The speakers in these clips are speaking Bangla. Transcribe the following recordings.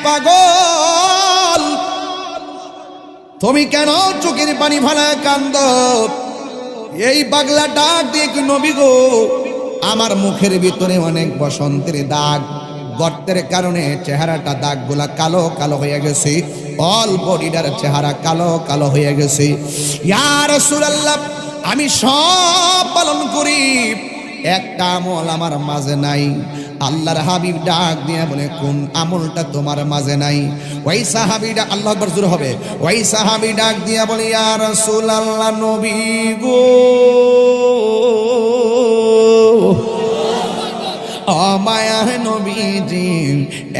পাগল, তুমি কেন চোখের পানি ফেলায় কান্দো? এই পাগলা ডাক দিয়ে কি নবী গো, আমার মুখের ভিতরে অনেক বসন্তের দাগ, গর্তের কারণে চেহারাটা দাগগুলা কালো কালো হয়ে গেছে, অল বডিটার চেহারা কালো কালো হয়ে গেছে। ইয়া রাসূলুল্লাহ, আমি সব পালন করি, একটা আমল আমার মাঝে নাই। আল্লাহর হাবিব ডাক দিয়ে বলে, কোন আমলটা তোমার মাঝে নাই? ওই সাহাবীটা, আল্লাহু আকবার জোরে হবে, ওই সাহাবী ডাক দিয়ে বলে, ইয়া রাসূলুল্লাহ, নবী গো, মায়া নবীজি,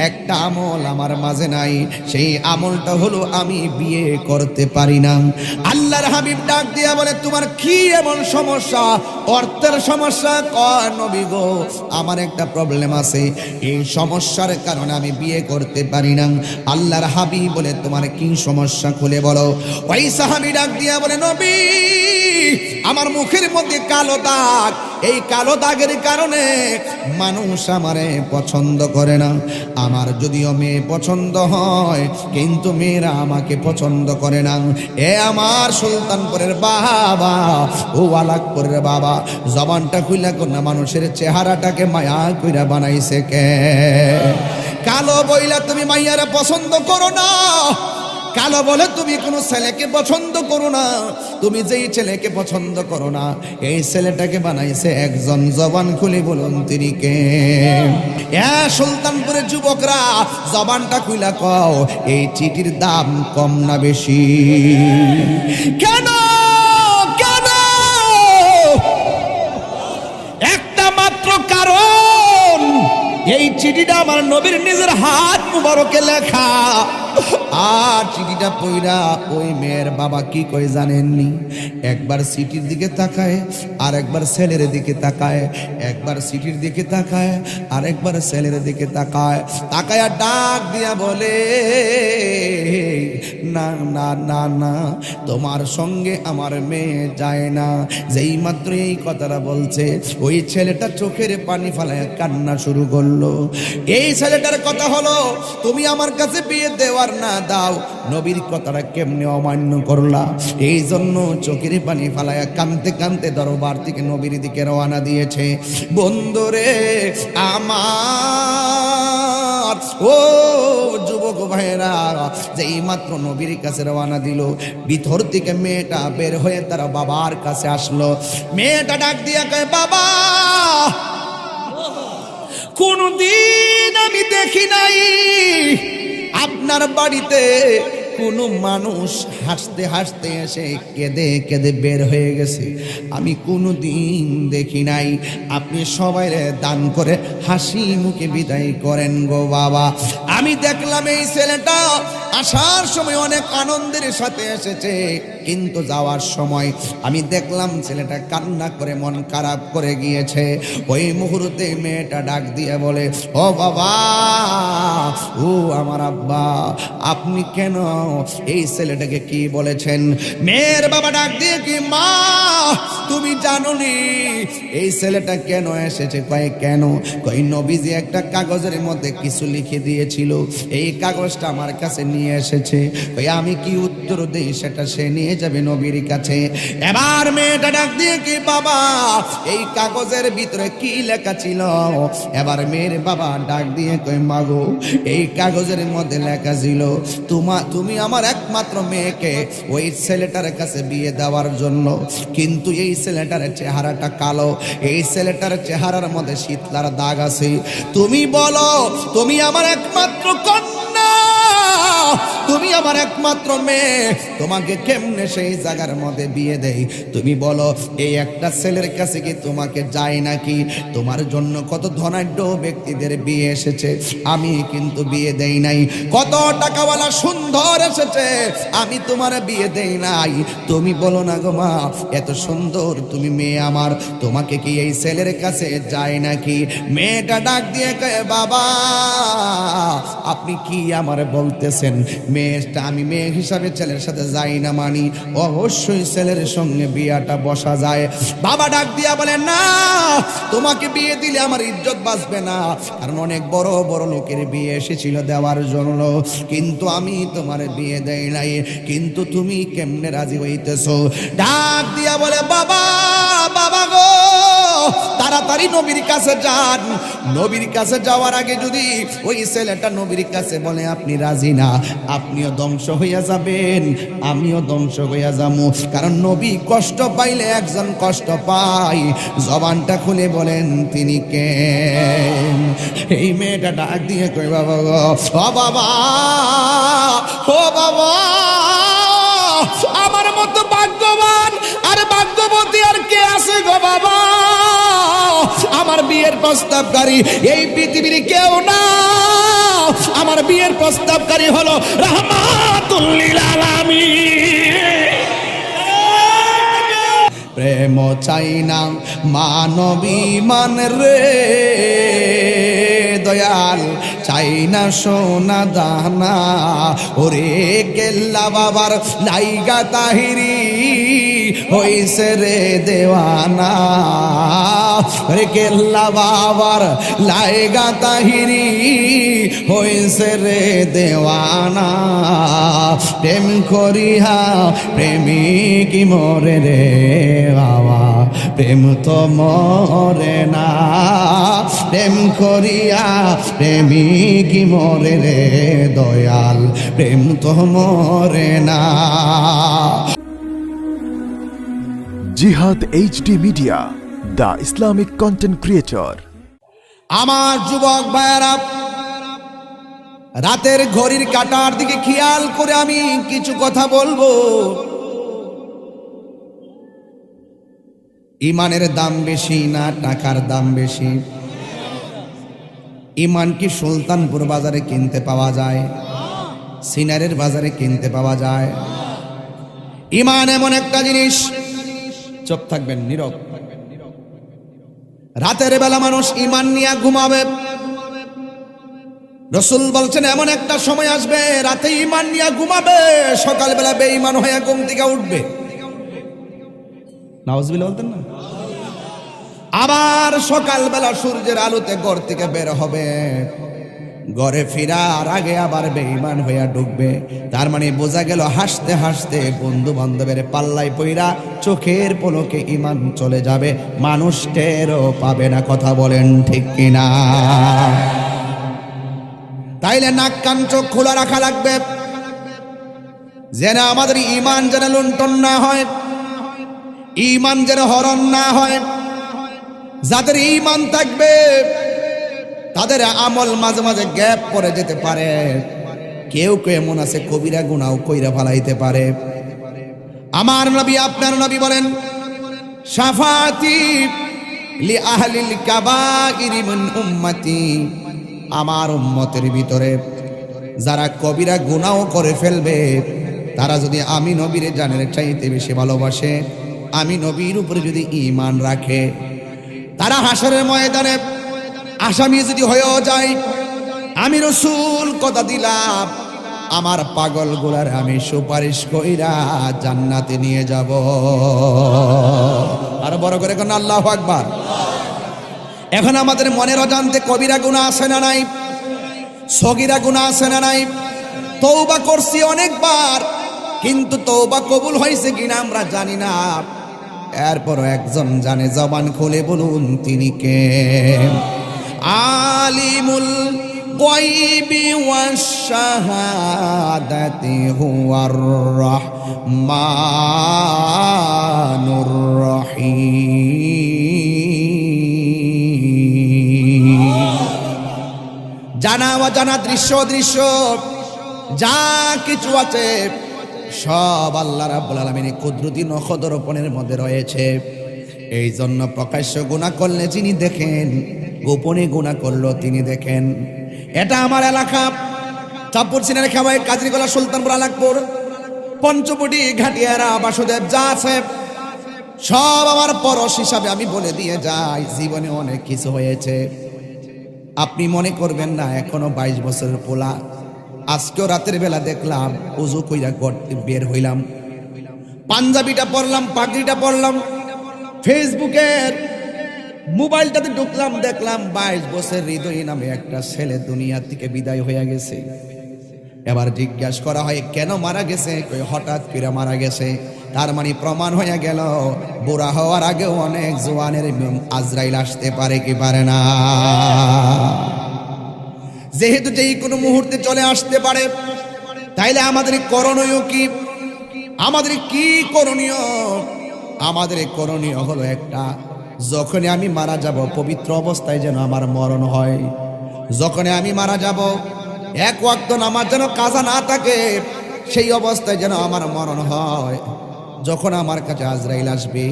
একটা আমল আমার মাঝে নাই, সেই আমলটা হলো আমি বিয়ে করতে পারি না। আল্লাহর হাবিব ডাক দিয়া বলে, তোমার কি এমন সমস্যা? অর্থের সমস্যা? কয় নবী গো, আমার একটা প্রবলেম আছে, এই সমস্যার কারণে আমি বিয়ে করতে পারি না। আল্লাহর হাবিব বলে, তোমার কি সমস্যা খুলে বলো। ওই সাহাবী ডাক দিয়া বলে, নবী, আমার মুখের মধ্যে কালো দাগ, এই কালো দাগের কারণে মানুষ আমারে পছন্দ করে না। আমার যদিও মেয়ে পছন্দ হয়, কিন্তু মেয়েরা আমাকে পছন্দ করে না। এ আমার সুলতানপুরের বাবা, ও আলাকপুরের বাবা, জবানটা খুইলা কোন মানুষের চেহারাটাকে মায়া কইরা বানাইছে কে? কালো বইলা তুমি মাইয়ারা পছন্দ করো না, কালো বলে তুমি কোনো ছেলেকে পছন্দ করো না। তুমি যেই ছেলেকে পছন্দ করো না, এই ছেলেটাকে বানাইছে একজন, জবান খুলে বলুন তিনি কে? সুলতানপুরের যুবকরা, জবানটা খুইলা কও, এই চিঠির দাম কম না বেশি? কেন কেন? একটা মাত্র কারণ, এই চিঠিটা আমার নবীর নিজের হাত মুবারকে লেখা। আর চিঠিটা পইরা ওই মেয়ের বাবা কি কই জানেননি? একবার চিঠির দিকে তাকায়, আর একবার ছেলের দিকে তাকায়, একবার চিঠির দিকে তাকায়, আর একবার ছেলের দিকে তাকায়, তাকায়া ডাক দিয়া বলে, না না না না, তোমার সঙ্গে আমার মেয়ে যায় না। যেই মাত্র এই কথাটা বলছে, ওই ছেলেটা চোখের পানি ফেলায় কান্না শুরু করলো। এই ছেলেটার কথা হলো, তুমি আমার কাছে বিয়ে দেওয়ার না দাও, নবীর কথাটা কেমনে অমান্য করলা? এই জন্য চোখের পানি ফালায়া কানতে কানতে দরবার থেকে নবীর দিকে রওনা দিয়েছে। বন্ধুরে আমার, ও যুবক ভাইরা, যেই মাত্র নবীর কাছে রওনা দিল, ভিতর থেকে মেয়েটা বের হয়ে তার বাবার কাছে আসলো। মেয়েটা ডাক দিয়া কয়, বাবা, কোনদিন আমি দেখি নাই আপনার বাড়িতে কোনো মানুষ হাসতে হাসতে এসে কেঁদে কেঁদে বের হয়ে গেছে, আমি কোনোদিন দেখি নাই। আপনি সবাই দান করে হাসি মুখে বিদায় করেন গো বাবা। আমি দেখলাম এই ছেলেটা আসার সময় অনেক আনন্দের সাথে এসেছে, কিন্তু যাওয়ার সময় আমি দেখলাম ছেলেটা কান্না করে মন খারাপ করে গিয়েছে। ওই মুহূর্তে মেয়েটা ডাক দিয়ে বলে, ও বাবা, ও আমার আব্বা, আপনি কেন এই ছেলেটাকে কি বলেছেন? মেয়ের বাবা ডাক দিয়ে কি, মা, তুমি জানো নি এই ছেলেটা কেন এসেছে? কয় কেন? কই নবীজি একটা কাগজের মধ্যে কিছু লিখে দিয়েছিল, এই কাগজটা আমার কাছে নিয়ে এসেছে। কই আমি কি উত্তর দেই সেটা সে নিয়ে যাবে নবীর কাছে। এবার মেয়েটা ডাক দিয়ে কি, বাবা, এই কাগজের ভিতরে কি লেখা ছিল? এবার মেয়ের বাবা ডাক দিয়ে কই, মাগো, এই কাগজের মধ্যে লেখা ছিল তুমি আমার একমাত্র মেয়েকে ওই ছেলেটার কাছে বিয়ে দেওয়ার জন্য, কিন্তু এই ছেলেটার চেহারাটা কালো, এই ছেলেটার চেহারার মধ্যে শীতলার দাগ আছে। তুমি বলো, তুমি আমার একমাত্র কন্যা, তুমি আমার একমাত্র মেয়ে, তোমাকে কেমনে সেই জায়গার মধ্যে বিয়ে দেই? তুমি বলো, এই একটা ছেলের কাছে কি তোমাকে যায় নাকি? তোমার জন্য কত ধনাঢ্য ব্যক্তিদের বিয়ে এসেছে, আমি কিন্তু বিয়ে দেই নাই। কত টাকাওয়ালা সুন্দর এসেছে, আমি তোমার বিয়ে দেই নাই। তুমি বলো না গো মা, এত সুন্দর তুমি মেয়ে আমার, তোমাকে কি এই ছেলের কাছে যায় নাকি? মেয়েটা ডাক দিয়ে কয়, বাবা, আপনি কি আমারে বলতেছেন? মেয়েটা আমি মেয়ে হিসাবে ছেলের সাথে যাই না মানি, অবশ্যই ছেলের সঙ্গে বিয়াটা বসা যায়। বাবা ডাক দিয়া বলে, না, তোমাকে বিয়ে দিলে আমার ইজ্জত বাঁচবে না, কারণ অনেক বড় বড় লোকের বিয়ে এসেছিল দেওয়ার জন্য, কিন্তু আমি তোমার বিয়ে দেই নাই, কিন্তু তুমি কেমনে রাজি হইতেছো? ডাক দিয়া বলে, বাবা বাবা গো, তাড়াতাড়ি নবীর কাছে যান। নবীর কাছে যাওয়ার আগে যদি ওই ছেলেটা নবীর কাছে বলে আপনি রাজি না, আপনিও ধ্বংস হইয়া যাবেন, আমিও ধ্বংস হইয়া যাবো, কারণ নবী কষ্ট পাইলে একজন কষ্ট পায়। জবানটা খুলে বলেন তিনি কে? এই মেয়েটা ডাক দিয়ে কই, বাবা গো, ও বাবা, ও বাবা, আমার মতো ভাগ্যবান আর ভাগ্যবতী আর কে আছে গো বাবা? আমার বিয়ের প্রস্তাবকারী এই পৃথিবীর কেউ না, আমার বিয়ের প্রস্তাবকারী হলো রাহমাতুল লিল আলামিন। প্রেম চাই না মানবী মান রে দয়াল, চাই না সোনা দানা, ওরে কেল্লা বাবার নাইগা তাহিরি হইছে রে দেওয়ানা, ওরে কেল্লা বাবার লাইগা তাহিরি হইছে রে দেওয়ানা, প্রেম করিয়া প্রেমিক মরে রে বাবা, প্রেম তো মরে না, প্রেম করিয়া প্রেমিক মরে রে দয়াল, প্রেম তো মরে না। জিহাদ HD media, the Islamic content creator. আমার যুবক ভাইয়েরা, রাতের ঘড়ির কাঁটার দিকে খেয়াল করে আমি কিছু কথা বলবো। ইমানের দাম বেশি না টাকার দাম বেশি? ইমান কি সুলতানপুর বাজারে কিনতে পাওয়া যায়? সিনারের বাজারে কিনতে পাওয়া যায়? ইমান এমন একটা জিনিস, চুপ থাকবেন, নীরব। রাতের বেলা মানুষ ইমান নিয়ে ঘুমাবে। রাসূল বলছেন এমন একটা সময় আসবে রাতে ইমান নিয়ে ঘুমাবে, সকালবেলা বেঈমান হয়ে ঘুম থেকে উঠবে। নাউজুবিল্লাহ বলতেন না? আবার সকালবেলা সূর্যের আলোতে ঘর থেকে বের হবে, ঘরে ফিরার আগে আবার বেঈমান হইয়া ঢুকবে। তার মানে বোঝা গেল হাসতে হাসতে বন্ধু বান্ধবের পাল্লায় পইরা চোখের পলকে ইমান চলে যাবে, মানুষ টেরও পাবে না। কথা বলেন ঠিক কিনা? তাইলে নাক কান চোখ খোলা রাখা লাগবে, যেন আমাদের ইমান যেন লুণ্ঠন না হয়, ইমান যেন হরণ না হয়। যাদের ইমান থাকবে তাদের আমল মাঝে মাঝে গ্যাপ পড়ে যেতে পারে। কেউ কেউ এমন আছে কবিরা গুনাহ কইরা ফেলাইতে পারে। আমার নবী, আপনার নবী বলেন, শাফাতি লি আহলিল কাবাইর মিন উম্মতি, আমার উম্মতের ভিতরে যারা কবিরা গুনাহ করে ফেলবে, তারা যদি আমি নবীর জানের চাইতে বেশি ভালোবাসে, আমি নবীর উপরে যদি ঈমান রাখে, তারা হাসরের ময়দানে আসামি যদি হয়েও যায়, আমি রাসূল কথা দিলাম আমার পাগল গুলার আমি সুপারিশ কইরা জান্নাতে নিয়ে যাব। আর বড় করে কোন আল্লাহু আকবার। এখন আমাদের মনের অজান্তে কবিরা গুনাহ আছে না নাই? সগীরা গুনাহ আছে না নাই? তওবা করছি অনেকবার, কিন্তু তওবা কবুল হয়েছে কিনা আমরা জানি না। এরপরও একজন জানে, জবান খুলে বলুন তিনি কে? আলিমুল গায়বি ওয়াশ শাহাদাতি হুয়ার রাহমানুর রহিম। জানা অজানা দৃশ্য দৃশ্য যা কিছু আছে সব আল্লাহ রাব্বুল আলামিনের কুদরতি নখদর্পণের মধ্যে রয়েছে। এই জন্য প্রকাশ্য গুনাহ করলে যিনি দেখেন, গোপনে গুনাহ করলো তিনি দেখেন। এটা আমার এলাকা, চাঁদপুর সিনারে খাবাই, কাজীগোলা, সুলতানপুর, আলাকপুর, পঞ্চবটি, ঘাটিয়ারা, বাসুদেব যা আছে সব আমার পরশ হিসাবে আমি বলে দিয়ে যাই। জীবনে অনেক কিছু হয়েছে, আপনি মনে করবেন না এখনো 22 বছরের পোলা। আজকেও রাতের বেলা দেখলাম ওযু কইরা গর্তে বের হইলাম, পাঞ্জাবিটা পরলাম, পাগড়িটা পরলাম, ফেসবুকের মোবাইলটাতে ঢুকলাম, দেখলাম 22 বছর হৃদয় নামে একটা ছেলে দুনিয়া থেকে বিদায় হয়ে গেছে। এবার জিজ্ঞাসা করা হয় কেন মারা গেছে, কই হঠাৎ করে মারা গেছে। তার মানে প্রমাণ হয়ে গেল বুড়া হওয়ার আগেও অনেক জওয়ানের আজরাইল আসতে পারে কি পারে না। যেহেতু যেই কোনো মুহূর্তে চলে আসতে পারে, তাইলে আমাদের করণীয় কি? আমাদের কি করণীয়? আমাদের করণীয় হলো একটা, যখনই আমি মারা যাব পবিত্র অবস্থায় যেন আমার মরণ হয়। যখনই আমি মারা যাব এক ওয়াক্ত নামাজ যেন কাজা না থাকে, সেই অবস্থায় যেন আমার মরণ হয়। যখন আমার কাছে আজরাইল আসবে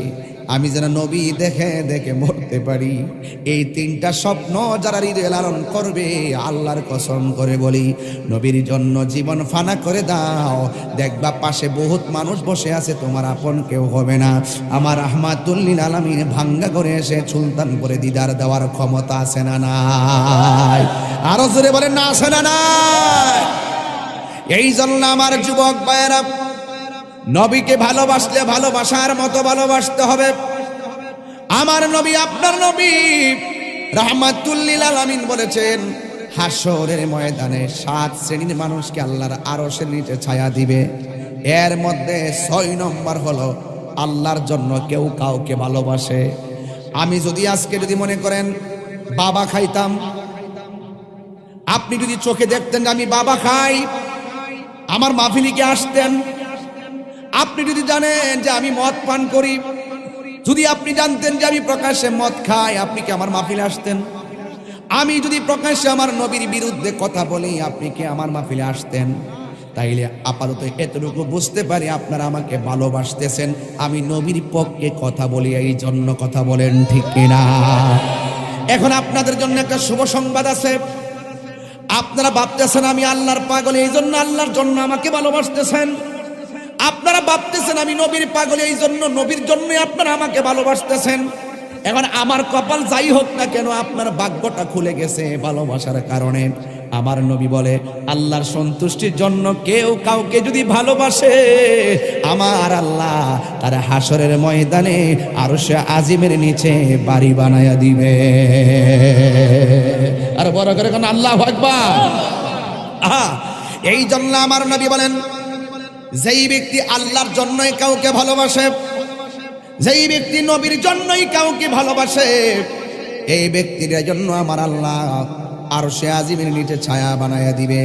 আমি যেন নবী দেখে দেখে মরতে পারি। এই 3টা স্বপ্ন যারা হৃদয়ে লালন করবে, আল্লাহর কসম করে বলি নবীর জন্য জীবন ফানা করে দাও, দেখবা পাশে বহুত মানুষ বসে আছে, তোমার আপন কেউ হবে না। আমার রাহমাতুল লিল আলামিন ভাঙ্গা করে এসে সুলতানপুরে দিদার দেওয়ার ক্ষমতা আছে না নাই? আরো জোরে বলেন না আছে না নাই? এই জন্য আমার যুবক ভাইয়েরা, নবীকে ভালোবাসলে ভালোবাসার মতো ভালোবাসতে হবে। আমার নবী, আপনার নবী রাহমাতুল লিল আলামিন বলেছেন, হাসরের ময়দানে 7 শ্রেণীর মানুষকে আল্লাহর আরশের নিচে ছায়া দিবে। এর মধ্যে 6 নম্বর হলো আল্লাহর জন্য কেউ কাউকে ভালোবাসে। আমি যদি আজকে যদি মনে করেন বাবা খাইতাম, আপনি যদি চোখে দেখতেন যে আমি বাবা খাই, আমার মাহফিলিকে আসতেন। আপনি যদি জানেন যে আমি মদ পান করি, যদি আপনি জানতেন যে আমি প্রকাশ্যে মদ খাই, আপনি কি আমার মাহফিলে আসতেন? আমি যদি প্রকাশ্যে আমার নবীর বিরুদ্ধে কথা বলি, আপনি কি আমার মাহফিলে আসতেন? তাইলে আপাতত এতটুকু বুঝতে পারি আপনারা আমাকে ভালোবাসতেছেন, আমি নবীর পক্ষে কথা বলি, এই জন্য কথা বলেন, ঠিক কিনা? এখন আপনাদের জন্য একটা শুভ সংবাদ আছে। আপনারা ভাবতেছেন আমি আল্লাহর পাগল, এই জন্য আল্লাহর জন্য আমাকে ভালোবাসতেছেন। আপনারা ভাবতেছেন আমি নবীর পাগল, এই জন্য নবীর জন্যই আপনারা আমাকে ভালোবাসতেছেন। এখন আমার কপাল যাই হোক না কেন, আপনার ভাগ্যটা খুলে গেছে ভালোবাসার কারণে। আমার নবী বলে, আল্লাহর সন্তুষ্টির জন্য কেউ কাউকে যদি ভালোবাসে, আমার আল্লাহ তার হাসরের ময়দানে আরশে আজিমের নিচে বাড়ি বানায়া দিবে। আর বড় করে কোন আল্লাহু আকবার। এই জন্য আমার নবী বলেন, যেই ব্যক্তি আল্লাহর জন্যই কাউকে ভালোবাসে, যেই ব্যক্তি নবীর জন্যই কাউকে ভালোবাসে, এই ব্যক্তির জন্য আমার আল্লাহ আরশে আজিমের নিচে ছায়া বানায়া দিবে।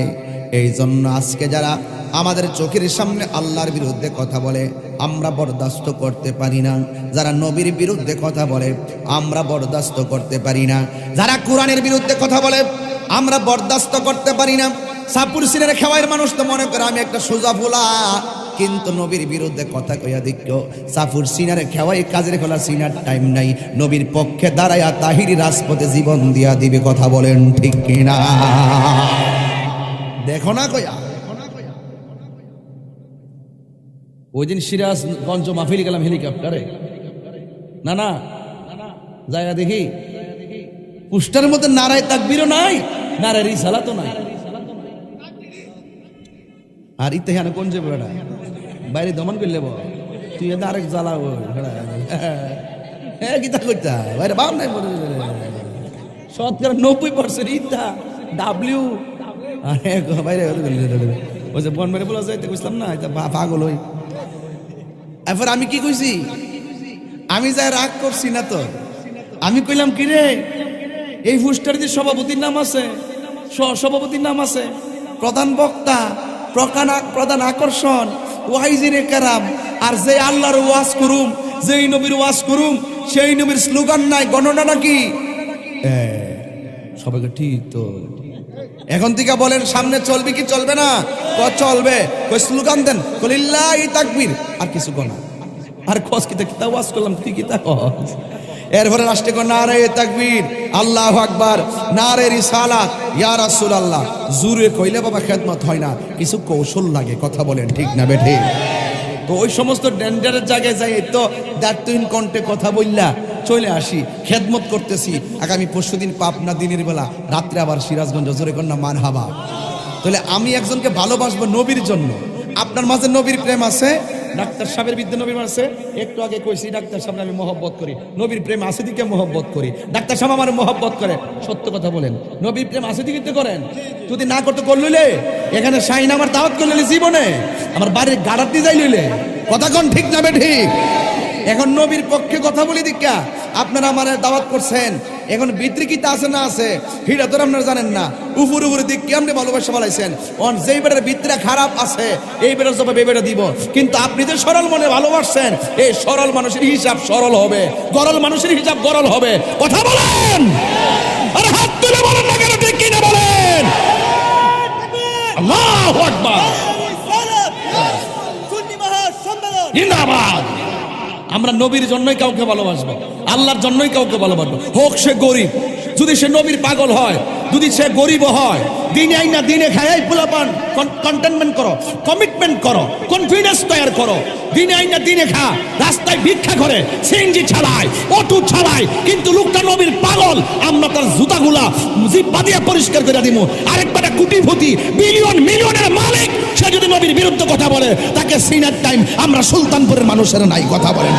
এই জন্য আজকে যারা আমাদের চোখের সামনে আল্লাহর বিরুদ্ধে কথা বলে, আমরা বরদাস্ত করতে পারি না। যারা নবীর বিরুদ্ধে কথা বলে, আমরা বরদাস্ত করতে পারি না। যারা কোরআনের বিরুদ্ধে কথা বলে, আমরা বরদাস্ত করতে পারি না। সাপুর সিনের খেওয়ার মানুষ তো মনে করে আমি একটা সোজা ফুলা, কিন্তু নবীর বিরুদ্ধে কথা কইয়া দেখো, সাপুর সিনার খেওয়াই কাজের খোলা সিনার টাইম নাই। নবীর পক্ষে দাঁড়াইয়া তাহিরি রাজপথে জীবন দিয়া দিবে, কথা বলেন ঠিক কিনা? দেখো না কইয়া, ওই দিন সিরাজগঞ্জ মাহফিলে গেলাম হেলিকপ্টারে, না না জায়গা দেখি পোস্টারের মধ্যে নারায়ে তাকবীরও নাই, নারায়ে রিসালাতও নাই। আর ইতিহানে কোন যে বেড়া বাইরে দমন করলে তুই এদের আরেক জ্বালা হ্যাঁ গীতা কইতা বাইরে বাপ নাই, 90% ইতা ডাব্লিউ বাইরে ওই যে বন মেরে বলা যাইতে কইছিলাম না, এটা পাগল হই। এরপর আমি কি কইছি, আমি যাই রাগ করছি না তো, আমি কইলাম কি রে, এই পোস্টারে যে সভাপতির নাম আছে, সভাপতির নাম আছে, প্রধান বক্তা, প্রধান আকর্ষণ, ওয়াইজিনে কেরাম, আর যে আল্লাহর ওয়াজ করুম, যেই নবীর ওয়াজ করুম, সেই নবীর স্লোগান নাই, গণনা নাকি? সবাইকে ঠিক তো। এখন থেকে বলেন সামনে চলবে কি চলবে না? চলবে। কই স্লোগান দেন, লিল্লাহি তাকবীর, আর কিছু গনা, আর কস কিতা কিতা ওয়াজ করলাম, তুই কিতা কস? এরপরে রাষ্ট্রে নারে তাকবীর, আল্লাহু আকবার, নারে রিসালাত, ইয়া রাসূলুল্লাহ। জোরে কইলে বাবা খেদমত হয় না, কিছু কৌশল লাগে, কথা বলেন ঠিক না বেঠে? তো ওই সমস্ত ডেঞ্জারের জায়গায় যাই তো দ্যাটুইন কণ্ঠে কথা বললা, চলে আসি, খেদমত করতেছি। আগামী পরশুদিন পাবনা দিনের বেলা, রাত্রে আবার সিরাজগঞ্জ, জোরে কন্যা মারহাবা। তাহলে আমি একজনকে ভালোবাসবো নবীর জন্য। আপনার মাঝে নবীর প্রেম আছে? ডাক্তার সাহেবের বিদ্যা নবীর আছে। একটু আগে কইছি ডাক্তার সাহেব আমি মহব্বত করি, নবীর প্রেম আছে দিকে মহব্বত করি। ডাক্তার সাহেব আমার মহব্বত করে, সত্য কথা বলেন, নবীর প্রেম আছে দিকে করেন? যদি না করতে করলে এখানে শাইন আমার দাওয়াত করলে জীবনে আমার বাড়ির গাড়ার দিয়ে যাই লইলে, কথা কোন ঠিক না ঠিক? এখন নবীর পক্ষে কথা বলি দীক্ষা আপনারা আমার দাওয়াত করছেন, এখন বিতৃকিতা আছে না আছে হিটা তো আপনারা জানেন না। উপরে উপরে দিক কেমনে ভালোবাসা বলাইছেন, অন যেই বেটার ভিতরে খারাপ আছে এই বেটার জবাব এই বেটা দিব। কিন্তু আপনি যে সরল মনে ভালোবাসছেন, এই সরল মানুষের হিসাব সরল হবে, গরল মানুষের হিসাব গরল হবে। কথা বলেন, আরে হাত তুলে বলেন না কেন, ঠিক কিনা বলেন? আল্লাহু আকবার, জিন্দাবাদ। আমরা নবীর জন্যই কাউকে ভালোবাসবো, আল্লাহর জন্যই কাউকে ভালোবাসবো। হোক সে গরিব, যদি সে নবীর পাগল হয়, যদি সে গরিব হয়, দিনে আইনা দিনে খায়, এই পোলাপান কন্টেনমেন্ট করো, কমিটমেন্ট করো, কনফিডেন্স তৈরি করো। দিনে আইনা দিনে খা, রাস্তায় ভিক্ষা করে, সিএনজি চালায়, অটো চালায়, কিন্তু লোকটা নবীর পাগল। আমরা তার জুতাগুলা জিব্বা দিয়ে পরিষ্কার করে দিব। আরেকবার কোটিপতি, বিলিয়ন মিলিয়নের মালিক, সে যদি নবীর বিরুদ্ধে কথা বলে, তাকে সিনার টাইম আমরা সুলতানপুরের মানুষের নাই। কথা বলেন,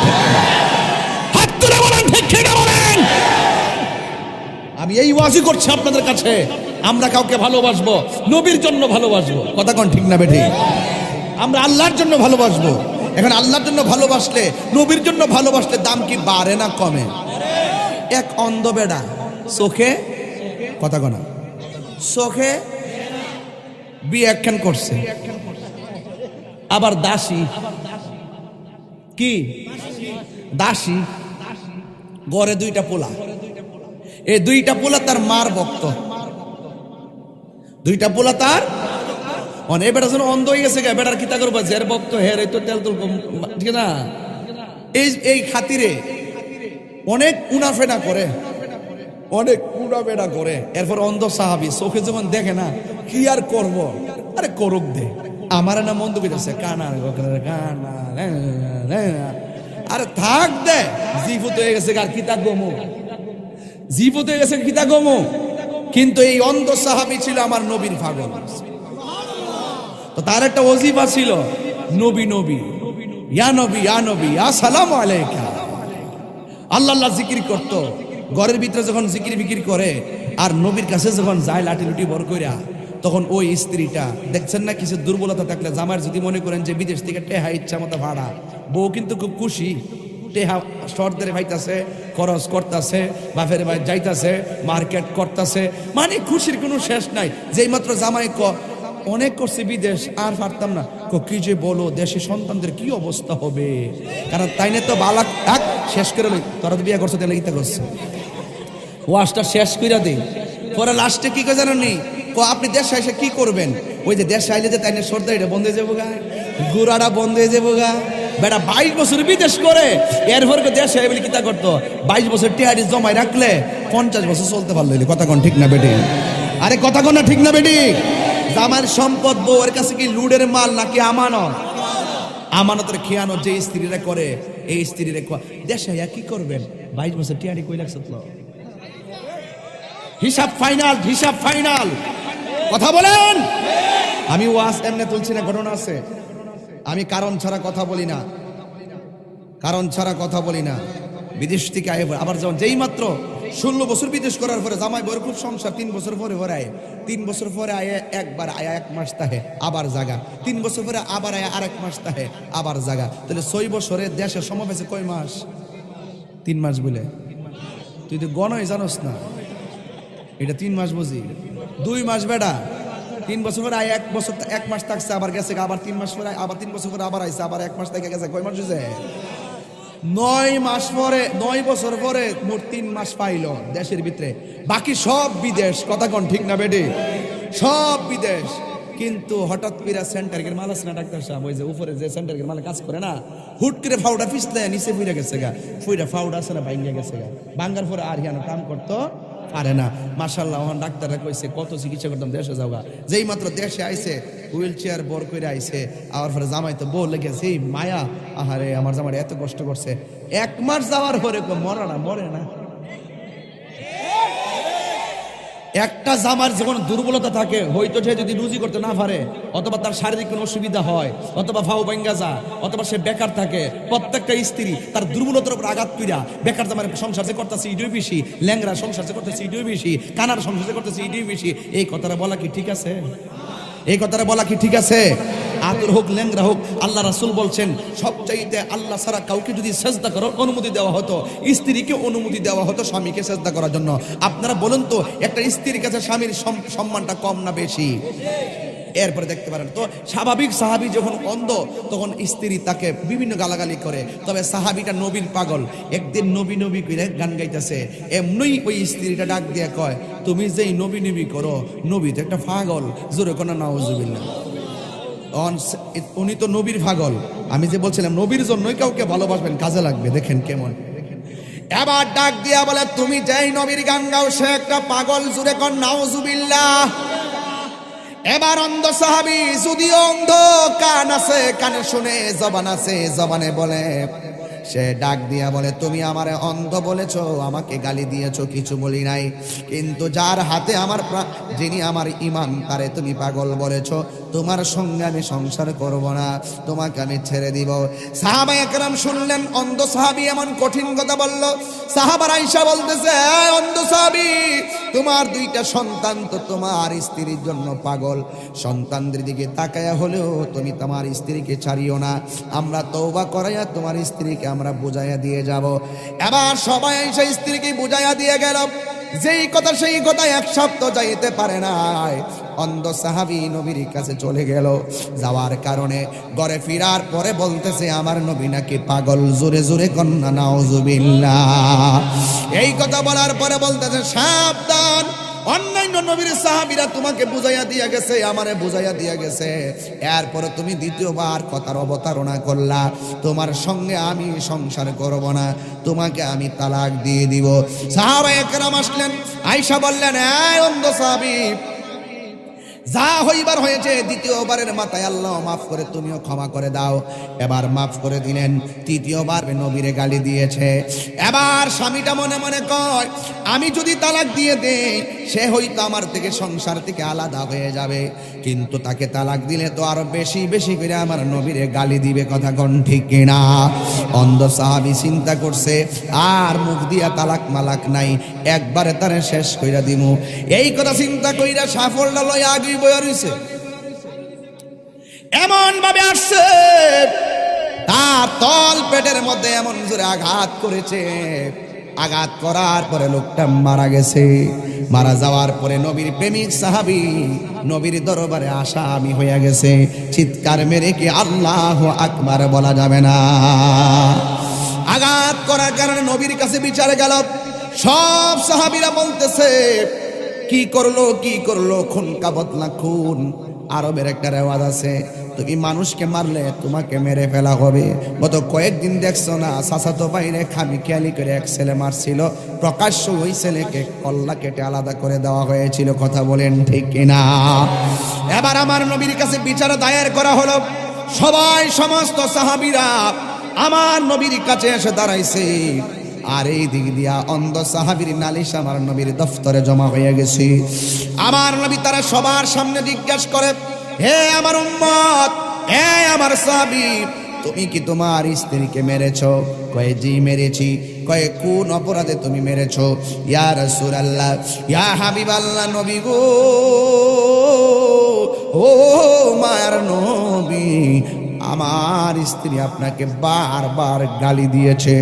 হাত তুলে বলেন, ঠিক ঠিক বলেন। আমি এই ওয়াজি করছি আপনাদের কাছে, আমরা কাউকে ভালোবাসবো, নবীর জন্য ভালোবাসবো। কথা কোন ঠিক না বেঠিক? আমরা আল্লাহর জন্য ভালোবাসবো। এখন আল্লাহর জন্য ভালোবাসলে, নবীর জন্য ভালোবাসলে দাম কি বাড়ে না কমে? এক অন্ধ বেড়া চোখে, কথা কনা, চোখে বিয়ে একখান করছে, আবার দাসী, কি দাসী, গড়ে দুইটা পোলা। এই দুইটা পোলা তার মার ভক্ত, দুইটা পোলা তার অনেক। বেটা যেন অন্ধ হয়ে গেছে, বেটার কিতা করবো, জের ভক্ত হের এই তো তেল তুল, ঠিক না? এই খাতিরে অনেক উনাফেনা করে, অনেক উনাফেনা করে। এরপর অন্ধ সাহাবি চোখে যখন দেখে না, কি আর করব, আরে করুক দে, আমার না মন্দ কইতাছে কানা কানা, আরে থাক দে, জিফুত হয়ে গেছে, আর কিতা গমু, জিফুত হয়ে গেছে, কিতা গমু। কিন্তু এই অন্ধ সাহাবি ছিল আমার নবীর পাগল। তো তার একটা ওজিফা ছিল, নবী নবী, ইয়া নবী, ইয়া নবী, আসসালামু আলাইকা। আল্লাহ আল্লাহ জিকির করতো। ঘরের ভিতরে যখন জিকির বিকির করে আর নবীর কাছে যখন যায় লাঠি লুটি বর কইরা, তখন ওই স্ত্রীটা দেখছেন না, কিছু দুর্বলতা থাকলে জামার যদি মনে করেন যে বিদেশ থেকে টেহা ইচ্ছা মতো ভাড়া, বউ কিন্তু খুব খুশি, টেহা শর্তের ভাইতাছে, খরচ করতেছে, বাপের ভাই যাইতাছে, মার্কেট করতেছে, মানে খুশির কোনো শেষ নাই। যেই মাত্র জামাই অনেক করছে বিদেশ, আর পারতাম না, কি যে বলো, দেশে সন্তানদের কি অবস্থা হবে, কারণ তাই না তো বালাক এক শেষ করে লই, তোরা তো বিয়ে করছো, তাহলে ইতা করছে, ওয়াশটা শেষ করে দেই। পরে লাস্টে কি করে জানেন নি, আপনি দেশে এসে কি করবেন? ওই যে দেশে আইলে যে তাই না সর্দারিটা বন্ধ হয়ে যাবো গা, গুড়াটা বন্ধ হয়ে যাবো গা। বেটা 22 বছর বিদেশ করে, এরপর দেশে বলে কিতা করতো, 22 বছর টিআরডি জমাই রাখলে 50 বছর চলতে পারলো। কথা কোন ঠিক না বেটি? আরে কথা কোন না ঠিক না বেটি? জামার সম্পদ বউয়ের কাছে কি লুডের মাল নাকি আমানত? আমানতের খেয়ানত যে স্ত্রীরা করে, এই স্ত্রীরা দেশে কি করবেন? 22 বছর টিআরডি কই লাগছে তো, হিসাব ফাইনাল, হিসাব ফাইনাল। কথা বলেন। আমি ওয়াজ এমনি তুলছি না, ঘটনা আছে। আমি কারণ ছাড়া কথা বলি না, কারণ ছাড়া কথা বলি না। বিদেশ থেকে আবার যখন যেই মাত্র 16 বছর বিদেশ করার পরে জামাই বউর খুব সংসার, 3 বছর পরে আয়, 3 বছর পরে আয় একবার, আয়া 1 মাস তাহে আবার জাগা, 3 বছর পরে আবার আয়া আরেক মাস তাহে আবার জাগা। তাহলে 6 বছরে দেশে সময় পেয়েছে কয় মাস? 3 মাস বলে তুই তো গণই জানোস না, এটা 3 মাস বুঝি, 2 মাস বেটা। 3 বছর পরে আয় 1 বছর 1 মাস থাকছে, আবার গেছে, আবার 3 মাস পরে, আবার 3 বছর পরে আবার আইছে, আবার 1 মাস থেকে গেছে, কয় মাস হয়েছে? 9 মাস পরে, 9 বছর পরে মোট 3 মাস পাইল দেশের ভিতরে, বাকি সব বিদেশ। কথা কোন ঠিক না বেটি? সব বিদেশ। কিন্তু হঠাৎ করে সেন্টারের মাল আছে না ডাক্তার সাহেব, ওই যে উপরে যে সেন্টারের মালে কাজ করে না, হুট করে ফাউডা পিছলে নিচে ফুইরা গেছে গা, ফুইরা ফাউডা আছে না ভাঙ্গা গেছে গা, ভাঙ্গার পরে আর হিয়ানো কাম করতো পারে না। মাশাআল্লাহ, ওখান ডাক্তাররা কইছে কত চিকিৎসা করতাম, দেশে যাওগা। যেই মাত্র দেশে আইছে হুইল চেয়ার বর করে আইছে, আর পরে জামাই তো বউ লেগেছে এই মায়া, আহারে আমার জামাই এত কষ্ট করছে। 1 মাস যাওয়ার পরে মরে না। একটা জামার যখন দুর্বলতা থাকে, হয়তো সে যদি রুজি করতে না পারে, অথবা তার শারীরিক কোনো অসুবিধা হয়, অথবা ভাও ভাঙ্গা যা, অথবা সে বেকার থাকে, প্রত্যেকটা স্ত্রী তার দুর্বলতার উপর আঘাত কইরা বেকার জামার সংসার যে করতেছে ইডিও বেশি, ল্যাংরা সংসার যে করতেছে ইডিও বেশি, কানার সংসার যে করতেছে ইডিও বেশি, এই কথাটা বলা কি ঠিক আছে? এই কথাটা বলা কি ঠিক আছে? আতুর হোক ল্যাংরা হোক, আল্লাহ রাসূল বলছেন সবচাইতে আল্লাহ ছাড়া কাউকে যদি সেজদা করার অনুমতি দেওয়া হতো, স্ত্রীকে অনুমতি দেওয়া হতো স্বামীকে সেজদা করার জন্য। আপনারা বলুন তো, একটা স্ত্রীর কাছে স্বামীর সম্মানটা কম না বেশি? এরপরে দেখতে পারেন তো, স্বাভাবিক সাহাবী যখন অন্ধ তখন স্ত্রী তাকে বিভিন্ন গালাগালি করে, তবে সাহাবীটা নবীর পাগল, একদিন নবী নবী করে গান গাইতেছে, এমনি ওই স্ত্রীটা ডাক দিয়ে কয়, তুমি যেই নবী নবী করো, নবী তো একটা পাগল, জোরে কোন নাউজুবিল্লাহ। উনি তো নবীর পাগল। আমি যে বলছিলাম নবীর জন্যই কাউকে ভালোবাসবেন, কাজে লাগবে, দেখেন কেমন। এবার ডাক দিয়া বলে, তুমি যেই নবীর গান গাও সে একটা পাগল, জোরে কোন নাউজুবিল্লাহ। এবার অন্ধ সাহাবী, যদিও অন্ধ, কান আছে, কানে শুনে, জবান আছে, জবানে বলে, সে ডাক দিয়া বলে, তুমি আমারে অন্ধ বলেছো, আমাকে গালি দিয়েছো, কিছু বলি নাই, কিন্তু যার হাতে আমার যিনি আমার ঈমান, তারে তুমি পাগল বলেছো, তোমার সঙ্গে আমি সংসার করব না, তোমাকে আমি ছেড়ে দিব। সাহাবায়ে কেরাম শুনলেন অন্ধ সাহাবী এমন কঠিন কথা বলল। সাহাবারা আয়েশা বলতেছে, অন্ধ সাহাবী, তোমার 2টা সন্তান তো তোমার স্ত্রীর জন্য পাগল, সন্তানদের দিকে তাকায়া হলেও তুমি তোমার স্ত্রীকে ছাড়িও না, আমরা তওবা করাইয়া তোমার স্ত্রীকে আমরা বুঝাইয়া দিয়ে যাব। এবার সবাই এসে স্ত্রীকে বুঝাইয়া দিয়ে গেল, যেই কথা সেই কথা, 1 সপ্তাহ যাইতে পারে নাই, অন্ধ সাহাবী নবীর কাছে চলে গেল। যাওয়ার কারণে ঘরে ফিরার পরে বলতেছে, আমার নবী নাকি পাগল, জোরে জোরে কন্না নাউজুবিল্লাহ। এই কথা বলার পরে বলতেছে, সাবধান, অন্যান্য নবীর সাহাবীরা তোমাকে বুঝাইয়া দিয়া গেছে, আমারে বুঝাইয়া দিয়া গেছে, এরপরে তুমি দ্বিতীয়বার কথার অবতারণা করলা, তোমার সঙ্গে আমি সংসার করব না, তোমাকে আমি তালাক দিয়ে দিব। সাহাবায়ে কেরাম আসলেন, আয়েশা বললেন, এই অন্ধ সাহাবী, যা হইবার হয়েছে, দ্বিতীয়বারের মাথায় আল্লাহ মাফ করে, তুমিও ক্ষমা করে দাও। এবার মাফ করে দিলেন। তৃতীয়বার নবীরে গালি দিয়েছে। এবার স্বামীটা মনে মনে কয়, আমি যদি তালাক দিয়ে দেই, সে হয়তো আমার থেকে সংসার থেকে আলাদা হয়ে যাবে, কিন্তু তাকে তালাক দিলে তো আরো বেশি বেশি করে আমার নবীরে গালি দিবে, কথা কোন ঠিক কিনা? অন্ধ সাহাবী চিন্তা করছে, আর মুখ দিয়া তালাক মালাক নাই, একবারে তারে শেষ কইরা দিমু। এই কথা চিন্তা কইরা সাফল্য লয় আগে বইয়া রইছে। এমন ভাবে আসছে, তার তল পেটের মধ্যে এমন জোরে আঘাত করেছে, আঘাত করার পরে লোকটা মারা গেছে। মারা যাওয়ার পরে নবীর প্রেমিক সাহাবী নবীর দরবারে আসামি হইয়া গেছে। চিৎকার মেরে কি আল্লাহু আকবার বলা যাবে না? আঘাত করার কারণে নবীর কাছে বিচার গেল। সব সাহাবীরা বলতেছে, কি করলো, খুন কা বদলা খুন। আরবের একটা রেওয়াজ আছে, তুমি মানুষকে মারলে তোমাকে মেরে ফেলা হবে। গত কয়েকদিন দেখছো না, চাচাতো বাইরে খামি খেয়ালি করে এক ছেলে মারছিল, প্রকাশ্য ওই ছেলেকে কল্লা কেটে আলাদা করে দেওয়া হয়েছিল, কথা বলেন ঠিক কিনা? এবার আমার নবীর কাছে বিচার দায়ের করা হলো। সবাই, সমস্ত সাহাবীরা আমার নবীর কাছে এসে দাঁড়াইছে, আর এই দিক দিয়া অন্ধ সাহাবীর নালিশ আমার নবীর দফতরে জমা হয়ে গেছে। আমার নবী তারা সবার সামনে জিজ্ঞাসা করে, হে আমার উম্মত, হে আমার সাহাবী, তুমি কি তোমার স্ত্রীকে মেরেছো? কয়ে জি মেরেছি। কয়ে কোন অপরাধে তুমি মেরেছো? ইয়া রাসূলুল্লাহ, ইয়া হাবিবাল্লাহ, নবী গো, ও মায়ার নবী, আমার স্ত্রী আপনাকে বারবার গালি দিয়েছে,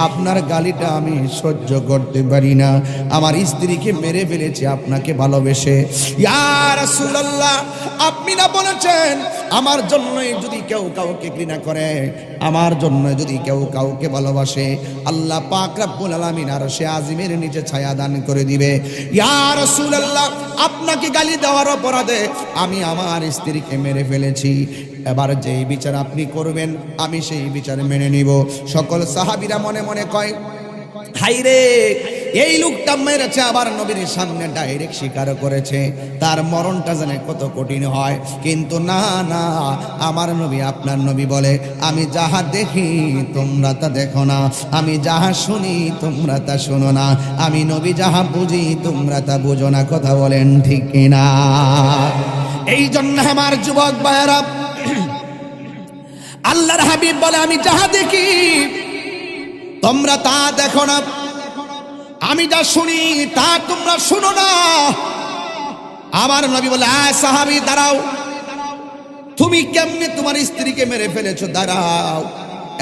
আপনার গালিটা আমি সহ্য করতে পারি না, আমার স্ত্রীকে মেরে ফেলেছে আপনাকে ভালোবেসে। ইয়া রাসূলুল্লাহ, আপনি না বলেছেন আমার জন্যই যদি কেউ কাউকে ঘৃণা করে, আমার জন্য যদি কেউ কাউকে ভালোবাসে, আল্লাহ পাক রব্বুল আলামিন আরশে আজিমের নিচে ছায়া দান করে দিবে। ইয়া রাসূলুল্লাহ, আপনাকে গালি দেওয়ার অপরাধে আমি আমার স্ত্রীকে মেরে ফেলেছি, এবার যেই বিচার আপনি করবেন আমি সেই বিচার মেনে নিব। সকল সাহাবীরা মনে মনে কয়, হাই রে, এই লোকটা মেরেছে, আবার নবীর সামনে ডাইরেক্ট স্বীকার করেছে, তার মরণটা জানে কত কঠিন হয়। কিন্তু না না, আমার নবী আপনার নবী বলে, আমি যাহা দেখি তোমরা তা দেখো না, আমি যাহা শুনি তোমরা তা শোনো না, আমি নবী যাহা বুঝি তোমরা তা বুঝো না। কথা বলেন ঠিক কিনা? এই জন্য আমার যুবক ভাইয়েরা, আল্লাহর হাবিব বলে, আমি যাহা দেখি তোমরা তা দেখো না, আমি যা শুনি তা তোমরা শুনো না। আমার নবী বলে, সাহাবী দাঁড়াও, তুমি কেমনে তোমার স্ত্রীকে মেরে ফেলেছো, দাঁড়াও,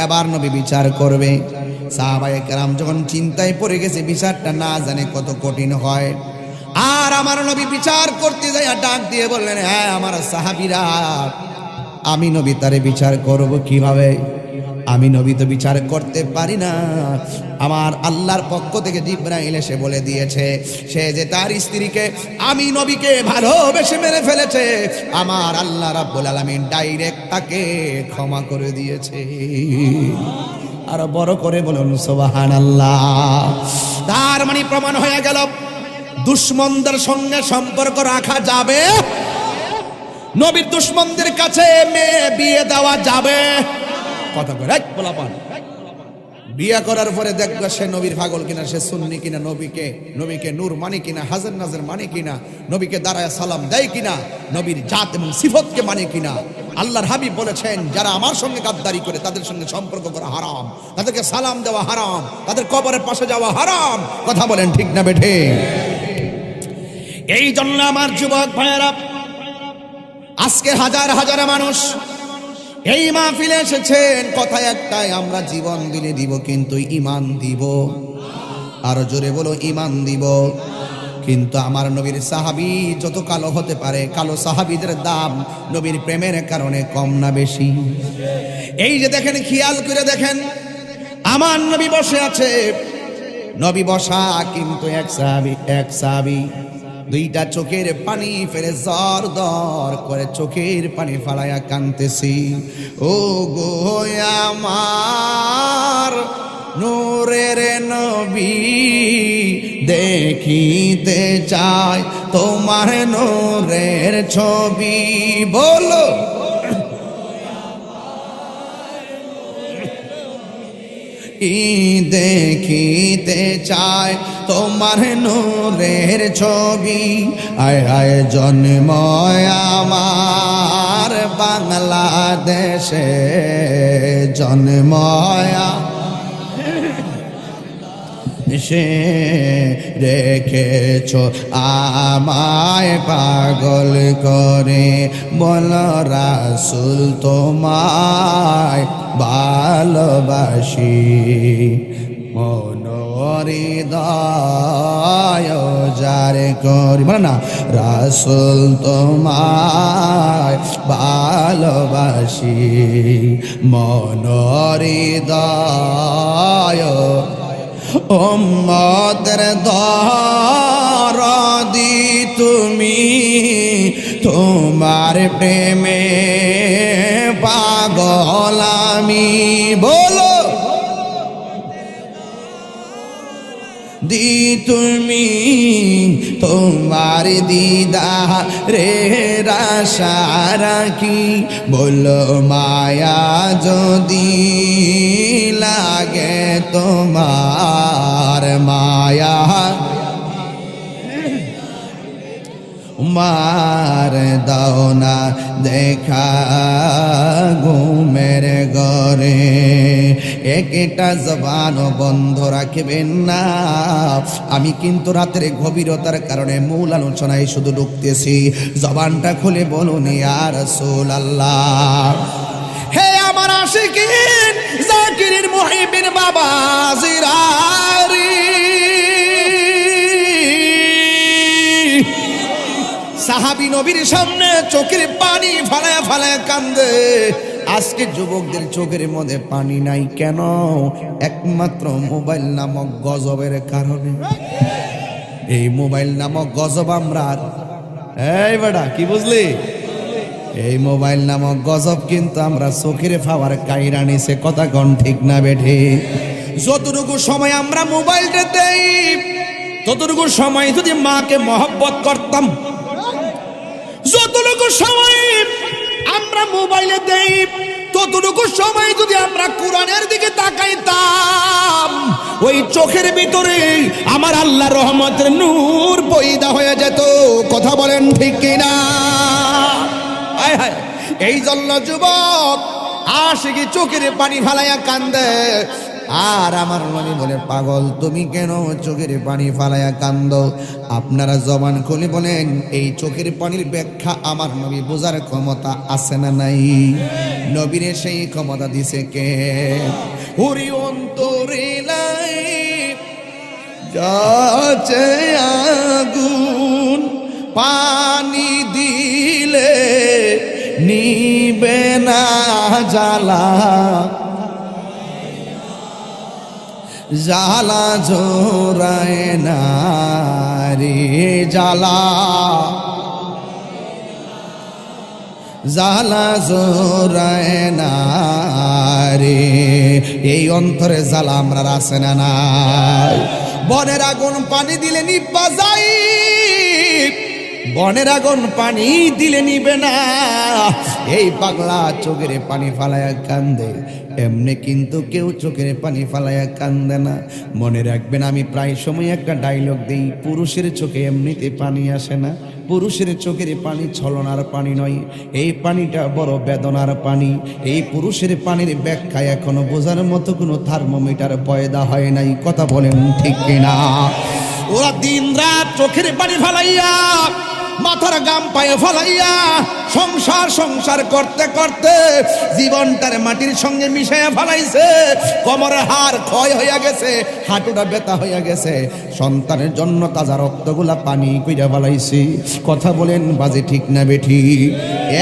এবার নবী বিচার করবে। সাহাবায়ে কেরাম যখন চিন্তায় পড়ে গেছে, বিচারটা না জানে কত কঠিন হয়। আর আমার নবী বিচার করতে যায় ডাক দিয়ে বললেন, হ্যাঁ আমার সাহাবীরা, আমি নবী তারে বিচার করব কিভাবে? আমি নবী তো বিচার করতে পারি না। আমার আল্লাহর পক্ষ থেকে জিবরাইল এসে বলে দিয়েছে, সে যে তার স্ত্রীকে আমি নবীকে ভালোবেসে মেরে ফেলেছে, আমার আল্লাহ রাব্বুল আলামিন ডাইরেক্ট তাকে ক্ষমা করে দিয়েছে। আর বড় করে বলুন সুবহানাল্লাহ। তার মানে প্রমাণ হয়ে গেল, দুশমনদের সঙ্গে সম্পর্ক রাখা যাবে, নবীর দুশমনদের কাছে মেয়ে বিয়ে দেওয়া যাবে। কথা করে বলা পান, বিয়ে করার পরে দেখবে সে নবীর পাগল কিনা, সে সুন্নি কিনা, নবীকে নূর মানে কিনা, হাজার নাজর মানে কিনা, নবীকে দাঁড়ায় সালাম দেয় কিনা, নবীর জাত এবং সিফতকে মানে কিনা। আল্লাহর হাবিব বলেছেন, যারা আমার সঙ্গে গাদ্দারি করে তাদের সঙ্গে সম্পর্ক করা হারাম, তাদেরকে সালাম দেওয়া হারাম, তাদের কবরের পাশে যাওয়া হারাম। কথা বলেন ঠিক না বেঠে? এই জন্য আমার যুবক ভাইয়েরা, আজকে হাজার হাজার মানুষ এই মাহফিলে এসেছেন, কথা একটাই, আমরা জীবন দিলে দিব, কিন্তু ঈমান দিব। আরো জোরে বলো, ঈমান দিব। কিন্তু আমার নবীর সাহাবী যত কালো হতে পারে, কালো সাহাবীদের দাম নবীর প্রেমের কারণে কম না বেশি? এই যে দেখেন, খেয়াল করে দেখেন, আমার নবী বসে আছে, নবী বসা, কিন্তু এক সাহাবী দুইটা চোখের পানি ফেলে জর দর করে চোখের পানি ফালাইয়া কাঁদতেছি। ও গো আমার নূরের নবী, দেখিতে চাই তোমার নূরের ছবি। বলো, দেখিতে চায় তোমার নূরের ছবি। আয় আয় জন্ম আমার বাংলাদেশে, জন্ম সে রেখেছ আমায় পাগল করে, বল রাসূল তোমায় ভালোবাসি, মনোহৃদয় যার করি, বল না, রাসূল তোমায় ভালোবাসি, মনোহৃদয় উম্মতের দরদি তুমি, তোমার প্রেমে পাগল আমি। বলো, দি তুমি তোমার দিদারে আশা রাখি, বলো মায়া যদি লাগে তোমার, মায়া মার দাও না দেখা ঘুমের ঘরে, একটা জবান বন্ধ রাখবেন না। আমি কিন্তু রাতের গভীরতার কারণে মূল আলোচনায় শুধু ঢুকতেছি, জবানটা খুলে বলুন ইয়া রাসূলুল্লাহ। হে আমার আশিকিন জাকিরিন মুহিবিন বাবা জিরারি, সাহাবী নবীর সামনে চোখের পানি ফালায়া ফালায়া কান্দে। আজকে যুবকদের চোখের মধ্যে পানি নাই কেন? একমাত্র মোবাইল নামক গজবের কারণে। এই মোবাইল নামক গজব আমরা, এই বেটা কি বুঝলি, এই মোবাইল নামক গজব কিন্তু আমরা চোখের পাওয়ার কাইরা নিছে। কথা কোন ঠিক না বেঠে? যতটুকু সময় আমরা মোবাইলটা দেই, ততটুকু সময় যদি মাকে মহব্বত করতাম, যতটুকু সময় আমরা মোবাইলে দেই, ততটুকু সময় যদি আমরা কোরআনের দিকে তাকাইতাম, ওই চোখের ভিতরে আমার আল্লাহর রহমতের নূর পয়দা হয়ে যেত। কথা বলেন ঠিক কিনা? হায় হায়, এই জন্য যুবক আশিকি চোখের পানি ফালাইয়া কান্দে। আর আমার নবী বলে, পাগল তুমি কেন চোখের পানি ফালাইয়া কান্দো? আপনারা জবান খুলে বলেন, এই চোখের পানির ব্যাখ্যা আমার নবী বোঝার ক্ষমতা আছে না নাই? নবীরে সেই ক্ষমতা দিছে কে? ওরে অন্তরে লাই যাচ্ছে আগুন, পানি দিলে নিবে না জ্বালা, জ্বালা জোরায় না রে জ্বালা, জ্বালা জোরায় না রে। এই অন্তরে জ্বালা আমরা আছে না নাই? বনের আগুন পানি দিলে নিবা যায়, বনের আগুন পানি দিলে নিবে না। এই পাগলা চোখের পানি ফালায়া কান্দে, এমনি কিন্তু কেউ চোখের পানি ফালায়া কান্দে না। মনে রাখবেন, আমি প্রায় সময় একটা ডায়লগ দিই, পুরুষের চোখে এমনিতে পানি আসে না। পুরুষের চোখের পানি ছলনার পানি নয়, এই পানিটা বড় বেদনার পানি। এই পুরুষের পানির ব্যাখ্যা এখনো বোঝার মতো কোনো থার্মোমিটার পয়দা হয় নাই। কথা বলেন ঠিক কিনা? ওরা দিন রাত চোখের পানি ফালাইয়া, মাথার গাম পায়ে ফালাইয়া সংসার সংসার করতে করতে জীবনটার মাটির সঙ্গে মিশাইয়া ফালাইছে। কোমরের হাড় ক্ষয় হইয়া গেছে, হাঁটুটা ব্যথা হইয়া গেছে, সন্তানের জন্য তাজা রক্তগুলা পানি কইরা ফালাইছে। কথা বলেন বাজে ঠিক না বেঠি?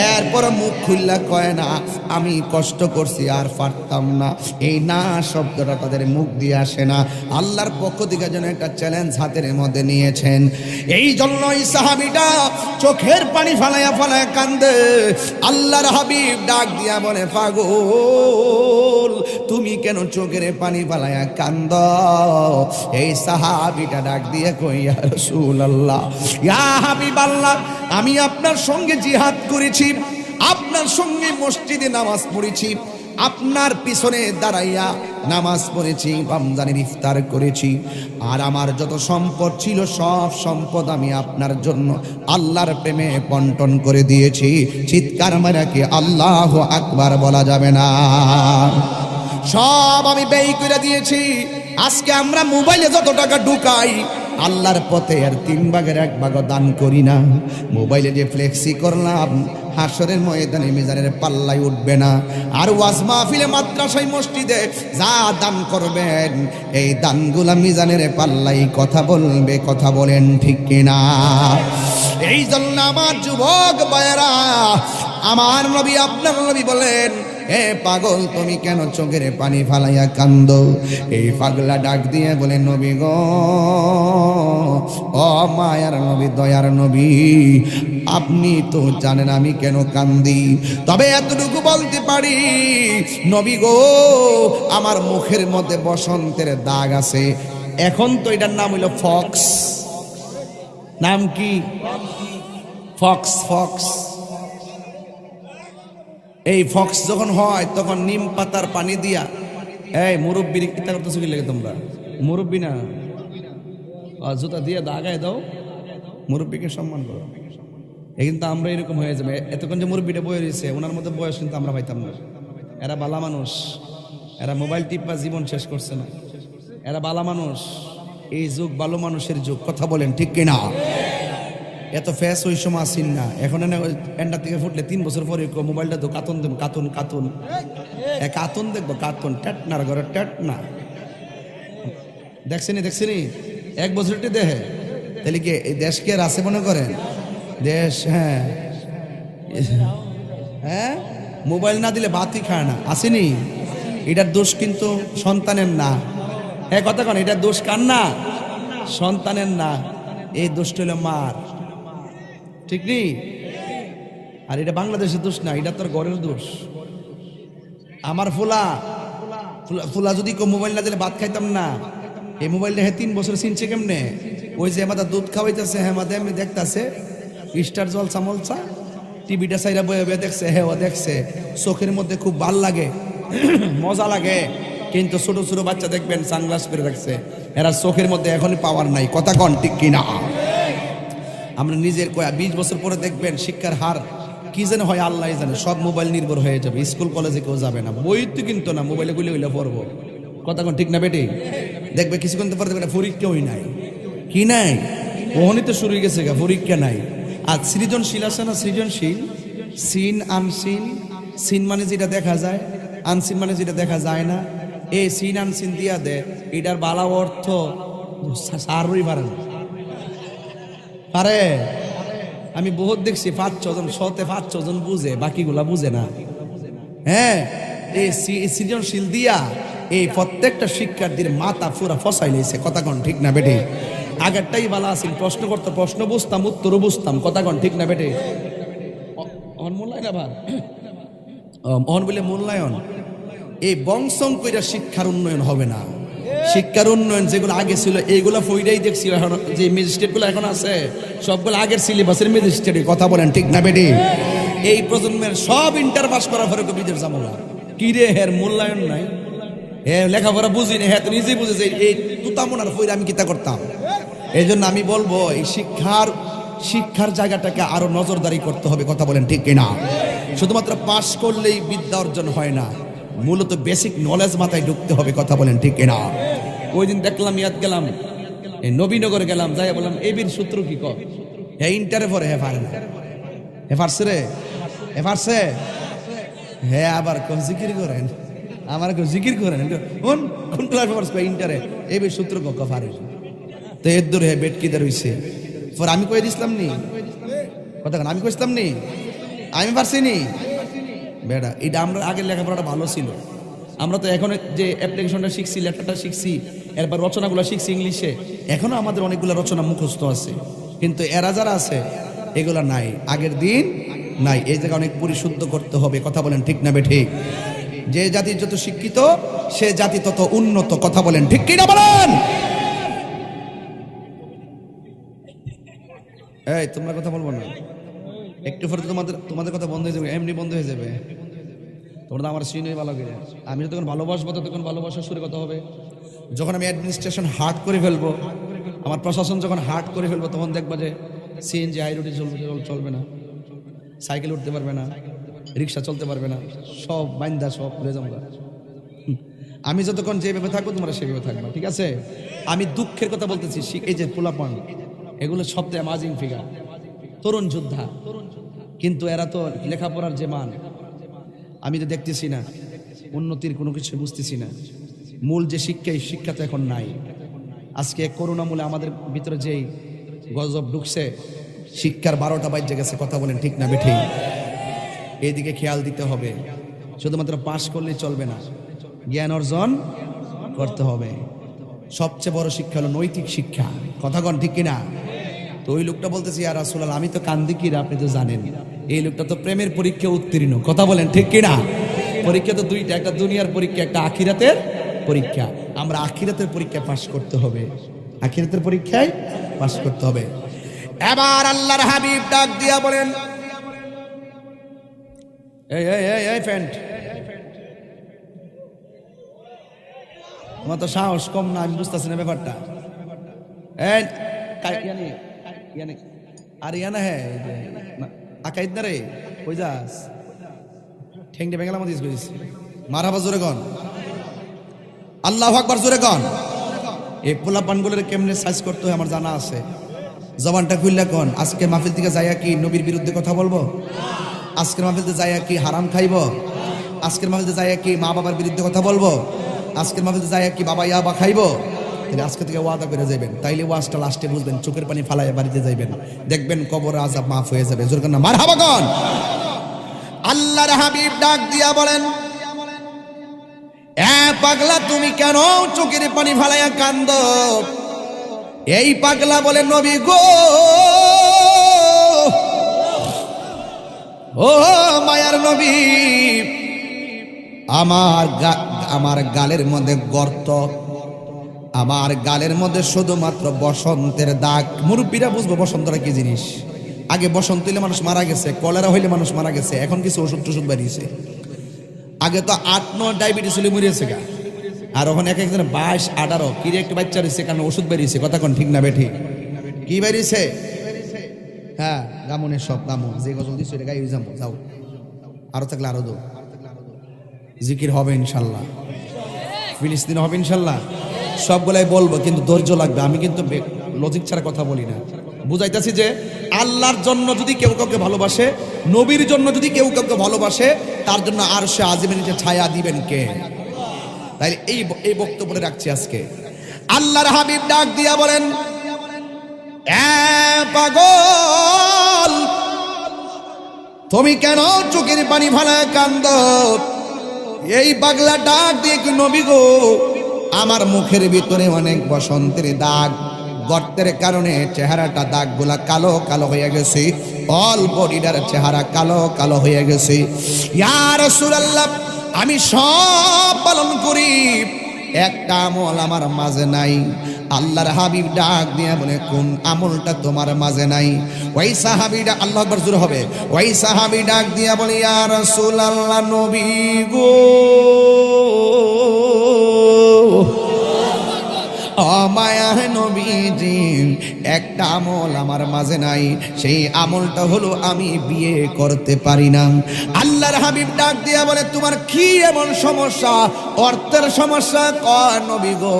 এরপর মুখ খুললা কয় না, আমি কষ্ট করছি আর পারতাম না। এই না শব্দটা তাদের মুখ দিয়ে আসে না। আল্লাহর পক্ষ থেকে যেন একটা চ্যালেঞ্জ হাতের মধ্যে নিয়েছেন। এই জন্য এই সাহাবীটা চোখের পানি ফালাইয়া ফালাইয়া কান্দে। আল্লাহর হাবিব ডাক দিয়া বলে, পাগল তুমি কেন চোখের পানি ফালাইয়া কান্দ? এই সাহাবীটা ডাক দিয়ে কই, ইয়া রাসূলুল্লাহ, ইয়া হাবিবাল্লাহ, আমি আপনার সঙ্গে জিহাদ করেছি, আপনার সঙ্গে মসজিদে নামাজ পড়েছি, আপনার পিছনে দাঁড়াইয়া নামাজ পড়েছি, রমজানের ইফতার করেছি, আর আমার যত সম্পদ ছিল সব সম্পদ আমি আপনার জন্য আল্লাহর প্রেমে বন্টন করে দিয়েছি। চিৎকার মারা কি আল্লাহু আকবার বলা যাবে না? সব আমি ব্যয় করে দিয়েছি। আজকে আমরা মোবাইলে যত টাকা ঢুকাই, আল্লাহর পথে আর 3 ভাগের 1 ভাগ দান করি না। মোবাইলে যে ফ্লেক্সি করলাম, হাসরের ময়দানে মিজানের পাল্লাই উঠবে না। আর ওয়াজ মাহফিলে, মাদ্রাসায়, মসজিদে যা দান করবেন, এই দানগুলা মিজানের পাল্লাই কথা বলবে। কথা বলেন ঠিক কিনা? এই জন্য আমার যুবক ভাইয়েরা, আমার নবী, আপনার নবী বলেন, হে পাগল তুমি কেন চোখের পানি ফালাইয়া কান্দ? এই পাগলা ডাক দিয়ে বলে, নবী গো, ও মায়ার নবী, দয়ার নবী, আপনি তো জানেন আমি কেন কান্দি। তবে এতটুকু বলতে পারি, নবী গো, আমার মুখের মধ্যে বসন্তের দাগ আছে। এখন তো এটার নাম হইল ফক্স। নাম কি? ফক্স। ফক্স। এই ফক্স যখন হয় তখন নিম পাতার পানি দিয়া, এই মুরব্বীর কিতা করতেছো কি লাগে তোমরা? মুরব্বী না, জুতা দিয়ে দাগায় দাও, মুরব্বীকে সম্মান করো। এই কিন্তু আমরা এরকম হয়ে যাবে। এতক্ষণ যে মুরব্বীটা বয়ে রয়েছে, ওনার মধ্যে বয়স কিন্তু আমরা পাইতাম না। এরা বালা মানুষ, এরা মোবাইল টিপা জীবন শেষ করছে না। এরা বালা মানুষ, এই যুগ ভালো মানুষের যুগ। কথা বলেন ঠিক কিনা? এত ফ্যাস ওই সময় আসিন না। এখন এন্ডা থেকে ফুটলে 3 বছর পরে মোবাইলটা তো কাতুন দেব, কাতুন কাতুন কাতুন দেখবো, কাতুন ট্যাটনার ঘরে ট্যাটনা দেখছেনি 1 বছরটি দেহে, তাহলে কি এই দেশকে আর আছে মনে করেন? দেশ, হ্যাঁ হ্যাঁ, মোবাইল না দিলে ভাতই খায় না, আসেনি? এটার দোষ কিন্তু সন্তানের না। হ্যাঁ কথা কন, এটার দোষ কার না? সন্তানের না, এই দোষটা হলো মার। ঠিক নেই? আর এটা বাংলাদেশের দোষ না, এটা তোর ঘরের দোষ। আমার ফুলা যদি কেউ মোবাইল না দিলে ভাত খাইতাম না। এই মোবাইলটা 3 বছর চিনছে কেমনে? ওই যে হেমাদা দুধ খাওয়াইতেছে, হেমাদা এমনি দেখতেছে স্টার জলসা মলসা, টিভিটা সাইরা বয়ে বয়ে দেখছে, হ্যাঁ ও দেখছে, চোখের মধ্যে খুব ভাল লাগে, মজা লাগে। কিন্তু ছোট ছোট বাচ্চা দেখবেন সানগ্লাস পরে রাখছে, এরা চোখের মধ্যে এখনই পাওয়ার নাই। কথা কন ঠিক কিনা? আমরা নিজের 20 বছর পরে দেখবেন শিক্ষার হার কি যেন হয় আল্লাহ জানে, সব মোবাইল নির্ভর হয়ে যাবে, স্কুল কলেজে কেউ যাবে না, বই তো কিন্তু না, মোবাইলে গুলি হইলে পড়বো। কথা কোন ঠিক না বেটি? দেখবে কিছুক্ষণ পরে দেখবে পরীক্ষাই নাই, কি নাই, ওহনি তো শুরু হয়ে গেছে গা, পরীক্ষা নাই। আর সৃজনশীল আছে না, সৃজনশীল, সিন আনসিন, সিন মানে যেটা দেখা যায়, আনসিন মানে যেটা দেখা যায় না, এই সিন আনসিন দিয়া দে, এটার বালা অর্থ সারই পারে না, পারে। আমি বহুত দেখছি 5-6 জন, 5-6 জন বুঝে, বাকিগুলা বুঝে না। হ্যাঁ, এই সৃজনশীল দিয়া এই প্রত্যেকটা শিক্ষার্থীর মাথা পুরা ফসাই লইছে। কথা কন ঠিক না বেটে? আগেরটাই ভালো আছিল, প্রশ্ন করতো, প্রশ্ন বুঝতাম, উত্তরও বুঝতাম। কথা কন ঠিক না বেটে? মূল্যায়ন আবার অহন বলে মূল্যায়ন, এই বংশং কইরা শিক্ষার উন্নয়ন হবে না। শিক্ষার উন্নয়ন যেগুলো আগে ছিল এইগুলো ফইরাই দেখছি, এখন যে ম্যাজিস্ট্রেট গুলো এখন আছে সবগুলো আগের সিলেবাসের ম্যাজিস্ট্রেট। কথা বলেন ঠিক না বেটি? এই প্রজন্মের সব ইন্টার পাস করার পরে বিদেশ জামলা কি রে, হের মূল্যায়ন নাই, হে লেখাপড়া বুঝি না, হ্যাঁ তো নিজেই বুঝে যে এই তুতামনার ফইরা আমি কিতা করতাম। এই জন্য আমি বলবো এই শিক্ষার জায়গাটাকে আরো নজরদারি করতে হবে। কথা বলেন ঠিক কিনা? শুধুমাত্র পাস করলেই বিদ্যা অর্জন হয় না, মূলত বেসিক নলেজ মাথায় ঢুকতে হবে। কথা বলেন ঠিক কিনা? ওই দিন দেখলাম, ইয়াদ গেলাম, এই নবীনগর গেলাম, যাই বললাম এবির সূত্র কি কর, হ্যাঁ ইন্টারে পরে হ্যাঁ পারে না, হ্যাঁ পারছে রে, হ্যাঁ পারছে, হ্যাঁ আবার জিকির করেন, আমার জিকির করেন, কোন ক্লাস পারছে ইন্টারে, এবির সূত্র ক পারে, তো এর দূরে হ্যাঁ বেটকিদার হইছে। পর আমি কয়ে দিছিলাম নি, কথা আমি কইছিলাম নি, আমি পারছি নি বেটা। এটা আমরা আগের লেখাপড়াটা ভালো ছিল, আমরা তো এখন যে অ্যাপ্লিকেশনটা শিখছি, লেটারটা শিখছি, এরপর রচনাগুলো শিখছি ইংলিশে, এখনো আমাদের অনেকগুলো রচনা মুখস্থ আছে, কিন্তু এরা যারা আছে এগুলা নাই, আগের দিন নাই। এই জায়গা অনেক পরিশুদ্ধ করতে হবে। কথা বলেন ঠিক না বেঠিক? যে জাতি যত শিক্ষিত সে জাতি তত উন্নত। কথা বলেন ঠিক কি না বলেন? এই তোমরা কথা বলবো না, একটু পরে তোমাদের কথা বন্ধ হয়ে যাবে, এমনি বন্ধ হয়ে যাবে। তোমরা আমার সিনই ভালো করে, আমি যখন ভালোবাসবো তখন ভালোবাসার সুরে কথা হবে। যখন আমি অ্যাডমিনিস্ট্রেশন হার্ড করে ফেলবো, আমার প্রশাসন যখন হার্ড করে ফেলবো, তখন দেখবা যে সিএনজি হাই রোডে চলবে না, সাইকেল উঠতে পারবে না, রিক্সা চলতে পারবে না, সব বাইন্দা সব ভুলে যাবো। আমি যতক্ষণ যেভাবে থাকবো তোমরা সেভাবে থাকবা, ঠিক আছে? আমি দুঃখের কথা বলতেছি, এই যে পোলাপান এগুলো সবচেয়ে অ্যামাজিং ফিগার, তরুণ যোদ্ধা, কিন্তু এরা তো লেখাপড়ার যে মান আমি তো দেখতেছি না, উন্নতির কোনো কিছু বুঝতেছি না। মূল যে শিক্ষা, এই শিক্ষা তো এখন নাই। আজকে করোনা মূলে আমাদের ভিতরে যেই গজব ঢুকছে, শিক্ষার 12টা বাজে গেছে। কথা বলেন ঠিক না বেঠিক? এইদিকে খেয়াল দিতে হবে। শুধুমাত্র পাশ করলেই চলবে না, জ্ঞান অর্জন করতে হবে। সবচেয়ে বড় শিক্ষা হলো নৈতিক শিক্ষা। কথা কন ঠিক কিনা? তো ওই লোকটা বলতেছি, আর রাসূলুল্লাহ আমি তো কান্দি কিরা, আপনি তো জানেন। এই লোকটা তো প্রেমের পরীক্ষা উত্তীর্ণ। কথা বলেন ঠিক কিনা? পরীক্ষা তো দুইটা, একটা দুনিয়ার পরীক্ষা, একটা আখিরাতের পরীক্ষা। আমরা আখিরাতের পরীক্ষা পাশ করতে হবে, আখিরাতের পরীক্ষায় পাশ করতে হবে। এবার আল্লাহর হাবিব ডাক দিয়া বলেন, এই এই এই এই ফ্যান্ট, তোমার তো সাহস কম না, আমি বুঝতেছি না ব্যাপারটা। আর ইয়ানা হ্যাঁ আকাইদ না রে, কই যাস? ঠেংটে বেঙ্গালা মধ্যে করিস, মারহাবা জোরে গন, আল্লাহু আকবার জোরে গন। এই পোলা পানগুলোর কেমনে সাইজ করতে হয় আমার জানা আছে। জবানটা খুললা কন, আজকে মাহফিল থেকে যাইয়া কি নবীর বিরুদ্ধে কথা বলবো? আজকের মাহফিলতে যাইয়া কি হারাম খাইব? আজকের মাহফিলতে যাইয়া কি মা বাবার বিরুদ্ধে কথা বলবো? আজকের মাহফিলতে যাইয়া কি বাবা ইয়াবা খাইব? তাহলে আজকে থেকে ওয়াদা করে যাবেন, তাইলে ওয়াজটা লাস্টে বুঝবেন, চোখের পানি ফালাইয়া বাড়িতে যাইবেন, দেখবেন কবর আযাব মাফ হয়ে যাবে। জোর করে মারহাবা গন। আল্লাহর হাবিব ডাক দিয়া বলেন, এ পাগলা তুমি কেন চোখের পানি ফালাইয়া কান্দো? এই পাগলা বলে, নবী গো, ও মায়ার নবী, আমার গালের মধ্যে গর্ত, আমার গালের মধ্যে শুধুমাত্র বসন্তের দাগ। মুরব্বীরা বুঝবো বসন্তটা কি জিনিস। আগে বসন্ত হইলে মানুষ মারা গেছে, কলেরা হইলে মানুষ মারা গেছে, এখন কিছু ওষুধ টষুধ বেরিয়েছে। আগে তো 8-9 ডায়াবেটিস হলে মরিয়েছে গা, আর ওখানে এক একজনের 22-18 কিরে একটা বাচ্চা রয়েছে, কারণ ওষুধ বেরিয়েছে। কথা কোন ঠিক না বেঠি? কি বেরিয়েছে? হ্যাঁ, গামনের সব গামন যে গজল দিচ্ছে এটা গাই যাবো, যাও আরো থাকলে আরো দো। জিকির হবে ইনশাল্লাহ, ফিলিস্তিন হবে ইনশাল্লাহ, সবগুলাই বলবো, কিন্তু ধৈর্য লাগবে। আমি কিন্তু লজিক ছাড়া কথা বলি না। বুঝাইতেছি যে আল্লাহর জন্য যদি কেউ কাউকে ভালোবাসে, নবীর জন্য যদি কেউ কাউকে ভালোবাসে, তার জন্য আরশে আজিমের নিচে ছায়া দিবেন কে? তাই এই বক্তব্যটা রাখছি আজকে। আল্লাহর হাবিব ডাক দিয়া বলেন, এ পাগল, তুমি কেন চোখের পানি ফালায় কান্দ? এই পাগলা ডাক দিয়ে কি, নবী গো, আমার মুখের ভিতরে অনেক বসন্তের দাগ, গর্তের কারণে চেহারাটা দাগগুলা কালো কালো হয়ে গেছে, অল বডিটার চেহারা কালো কালো হয়ে গেছে। ইয়া রাসূলুল্লাহ, আমি সব পালন করি, একটা আমল আমার মাঝে নাই। আল্লাহর হাবিব ডাক দিয়ে বলে, কোন আমলটা তোমার মাঝে নাই? ওই সাহাবীটা, আল্লাহু আকবার জোরে হবে, ওই সাহাবী ডাক দিয়া বলে, ইয়া রাসূলুল্লাহ, নবী গো, মায়া নবীজি, একটা আমল আমার মাঝে নাই, সেই আমলটা হলো আমি বিয়ে করতে পারি না। আল্লাহর হাবিব ডাক দিয়া বলে, তোমার কি এমন সমস্যা? অর্থের সমস্যা? কয় নবী গো,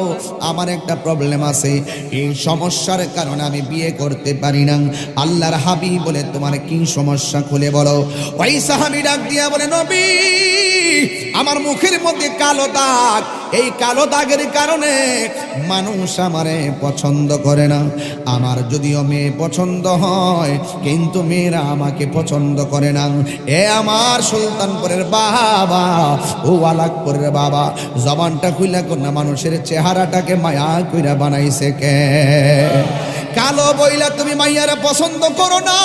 আমার একটা প্রবলেম আছে, এই সমস্যার কারণে আমি বিয়ে করতে পারি না। আল্লাহর হাবিব বলে, তোমার কি সমস্যা খুলে বলো। ওই সাহাবী ডাক দিয়া বলে, নবী, আমার মুখের মধ্যে কালো দাগ, এই কালো দাগের কারণে মানুষ আমারে পছন্দ করে না। আমার যদিও মেয়ে পছন্দ হয়, কিন্তু মেয়েরা আমাকে পছন্দ করে না। এ আমার সুলতানপুরের বাবা, ও আলাকপুরের বাবা, জবানটা খুইলা কন্যা, মানুষের চেহারাটাকে মায়া কইরা বানাইছে কে? কালো বইলা তুমি মাইয়ারা পছন্দ করো না,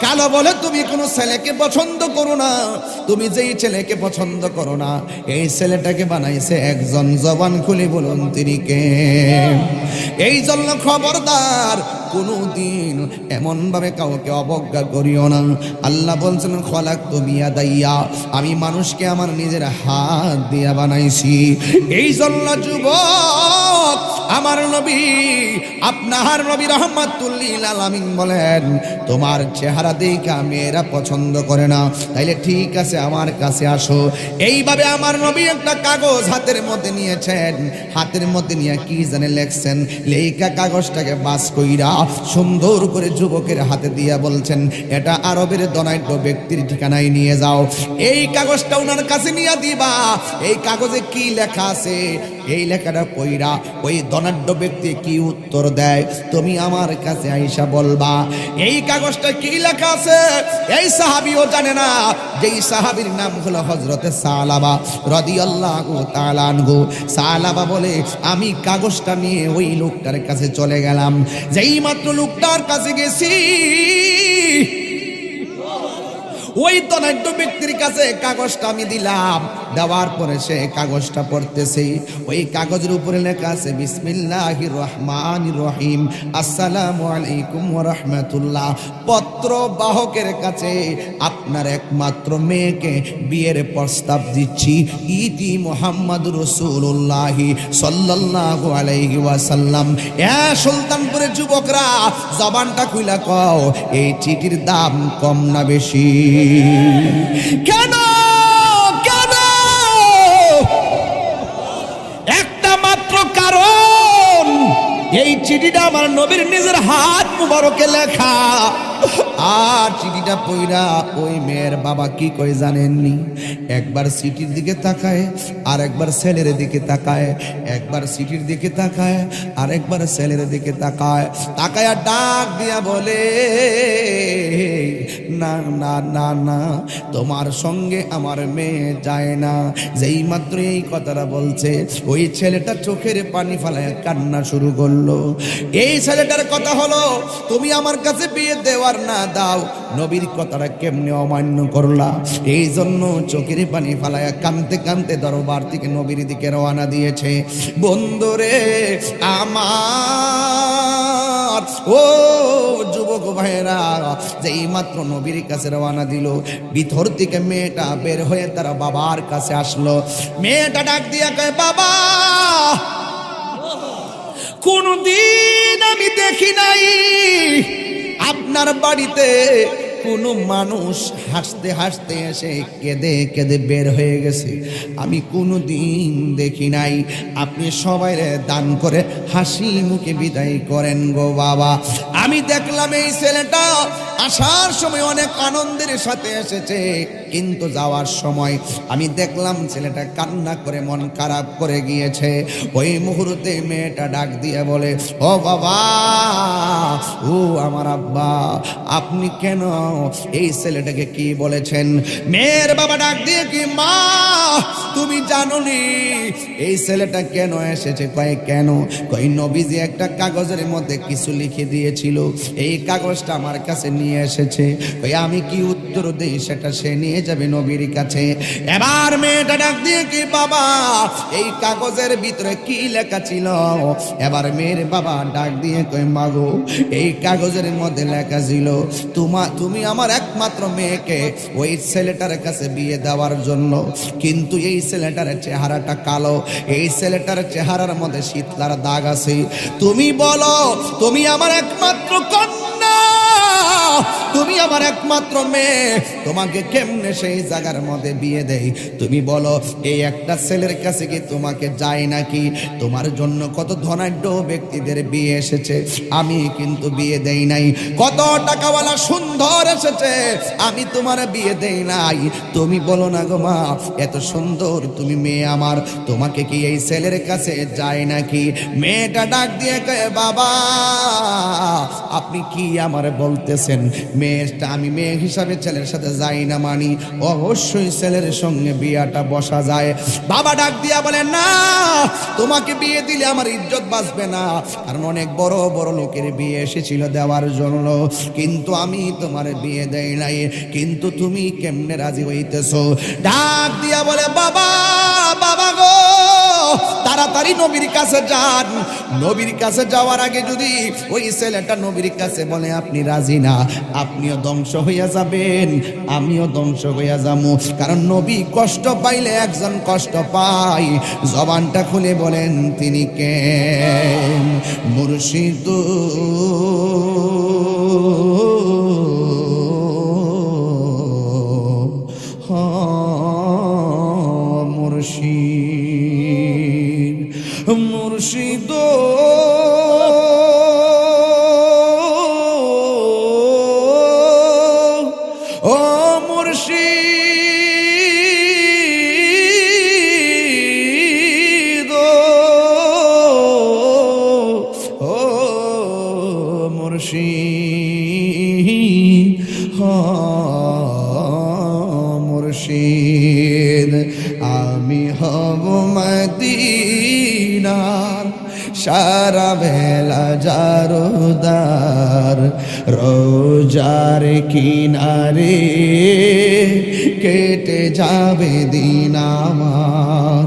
কালো বলে তুমি কোনো ছেলেকে পছন্দ করো না। তুমি যেই ছেলেকে পছন্দ করো না, এই ছেলেটাকে বানাইছে একজন। জবান খুলে বলুন তিনি কে? এই জন্য খবরদার, কোনদিন এমন ভাবে কাউকে অবজ্ঞা করিও না। আল্লাহ বলছেন, খলাকতু বিয়াদাইয়া, আমি মানুষকে আমার নিজের হাত দিয়া বানাইছি। এই জন্য যুবক, আমার নবী, আপনার নবী রাহমাতুল লিল আলামিন বলেন, তোমার চেহারা দেখে মেয়েরা পছন্দ করে না, তাইলে ঠিক আছে, আমার কাছে আসো। এইভাবে আমার নবী একটা কাগজ হাতের মধ্যে নিয়েছেন, হাতের মধ্যে নিয়ে কি জানে লেখছেন, লেখা কাগজটাকে বাস কইরা সুন্দর করে যুবকের হাতে দিয়া বলছেন, এটা আরবের ধনাঢ্য ব্যক্তির ঠিকানায় নিয়ে যাও। এই কাগজটা ওনার কাছে নিয়ে দিবা। এই কাগজে কি লেখা আছে, এই লেখাটা পইরা ওই ধনাঢ্য ব্যক্তি কি উত্তর দেয়, তুমি আমার কাছে আইসা বলবা। এই কাগজটা কি লেখা আছে এই সাহাবীও জানে না। যেই সাহাবীর নাম হলো হযরতে সালাবা রাদিয়াল্লাহু তাআলা আনহু। সালাবা বলে, আমি কাগজটা নিয়ে ওই লোকটার কাছে চলে গেলাম। যেই মাত্র লোকটার কাছে গেছি, ওই ধনাঢ্য ব্যক্তির কাছে কাগজটা আমি দিলাম। দেওয়ার পরে সে কাগজটা পড়তেছে। ওই কাগজের উপরে লেখা আছে, বিসমিল্লাহির রহমানির রহিম, আসসালামু আলাইকুম ওয়া রাহমাতুল্লাহ। পত্র বাহকের কাছে আপনার একমাত্র মেয়েকে বিয়ের প্রস্তাব দিচ্ছি, ইতি মুহাম্মাদুর রাসূলুল্লাহ সাল্লাল্লাহু আলাইহি ওয়াসাল্লাম। এ সুলতানপুরের যুবকরা, জবানটা খুইলা কও, এই চিঠির দাম কম না বেশি? কেন কেন? একটা মাত্র কারণ, এই চিঠিটা আমার নবীর নিজের হাত মুবারকে লেখা। আর চিঠিটা পইরা ওই মেয়ের বাবা কি কই জানেননি? একবার চিঠির দিকে তাকায়, আর একবার ছেলের দিকে তাকায়, একবার চিঠির দিকে তাকায়, আর একবার ছেলের দিকে তাকায়। তাকায়া ডাক দিয়া বলে, না না না না, তোমার সঙ্গে আমার মেয়ে যায় না। যেই মাত্র এই কথাটা বলছে, ওই ছেলেটা চোখের পানি ফেলায় কান্না শুরু করলো। এই ছেলেটার কথা হলো, তুমি আমার কাছে বিয়ে দেওয়ার না দাও, নবীর কথাটা কেমনে অমান্য করলা। এই জন্য চোখের পানি ফালায়া কাঁদতে কাঁদতে দরবার থেকে নবীর দিকে রওনা দিয়েছে। বন্ধুরে আমার, ও যুবক ভাইরা, যেই মাত্র নবীর কাছে রওনা দিল, ভিতর থেকে মেয়েটা বের হয়ে তার বাবার কাছে আসলো। মেয়েটা ডাক দিয়া কয়, বাবা, কোনদিন আমি দেখি নাই আপনার বাড়িতে কোনো মানুষ হাসতে হাসতে এসে কেঁদে কেঁদে বের হয়ে গেছে। আমি কোনোদিন দেখি নাই। আপনি সবাই দান করে হাসি মুখে বিদায় করেন গো বাবা। আমি দেখলাম এই ছেলেটা আসার সময় অনেক আনন্দের সাথে এসেছে, কিন্তু যাওয়ার সময় আমি দেখলাম ছেলেটা কান্না করে মন খারাপ করে গিয়েছে। ওই মুহূর্তে মেয়েটা ডাক দিয়ে বলে, ও বাবা, ও আমার আব্বা, আপনি কেন এই ছেলেটাকে কি বলেছেন? মেয়ের বাবা ডাক দিয়ে কি, মা তুমি জানো নি এই ছেলেটা কেন এসেছে? কয় কেন? কই নবীজি একটা কাগজের মধ্যে কিছু লিখে দিয়েছিল, এই কাগজটা আমার কাছে নিয়ে এসেছে। কই আমি কি উত্তর দেই সেটা সে নিয়ে যাবে নবীর কাছে। এবার মেয়েটা ডাক দিয়ে কি, বাবা এই কাগজের ভিতরে কি লেখা ছিল? এবার মেয়ের বাবা ডাক দিয়ে কয়, মাগো এই কাগজের মধ্যে লেখা ছিল তুমি আমার একমাত্র মেয়েকে ওই ছেলেটার কাছে বিয়ে দেওয়ার জন্য, কিন্তু এই ছেলেটার চেহারাটা কালো, এই ছেলেটার চেহারার মধ্যে শীতলার দাগ আছে। তুমি বলো, তুমি আমার একমাত্র কন্যা, তুমি আমার একমাত্র মেয়ে, তোমাকে কেমনে সেই জায়গার মধ্যে বিয়ে দেই? তুমি বলো, এই একটা ছেলের কাছে কি তোমাকে যায় নাকি? তোমার জন্য কত ধনাঢ্য ব্যক্তিদের বিয়ে এসেছে, আমি কিন্তু বিয়ে দেই নাই। কত টাকাওয়ালা সুন্দর এসেছে, আমি তোমার বিয়ে দেই নাই। তুমি বলো না গো মা, এত সুন্দর তুমি মেয়ে আমার, তোমাকে কি এই ছেলের কাছে যায় নাকি? মেয়েটা ডাক দিয়ে কয়, বাবা আপনি কি আমার বলতেছেন? মেয়েটা আমি মেয়ে হিসাবে ছেলের সাথে যাই না মানি, অবশ্যই ছেলের সঙ্গে বিয়েটা বসা যায়। বাবা ডাক দিয়া বলে, না, তোমাকে বিয়ে দিলে আমার ইজ্জত বাঁচবে না, কারণ অনেক বড় বড় লোকের বিয়ে এসেছিল দেওয়ার জন্য, কিন্তু আমি তোমার বিয়ে দেই নাই। কিন্তু তুমি কেমনে রাজি হইতেছো? ডাক দিয়া বলে, বাবা, বাবা গো, তাড়াতাড়ি নবীর কাছে যান। নবীর কাছে যাওয়ার আগে যদি ওই ছেলেটা নবীর কাছে বলে আপনি রাজি না, আপনিও ধ্বংস হইয়া যাবেন, আমিও ধ্বংস হইয়া যাবো। কারণ নবী কষ্ট পাইলে একজন কষ্ট পায়। জবানটা খুলে বলেন তিনি কে? মুর্শিদ মুর্শিদ, মুর্শিদ ও মুর্শিদ, ও মুর্শিদ, মুর্শিদ, আমি হব মদিনার সারা বেলা জারদার, রোজার কিনারে কেটে যাবে দিন আমার,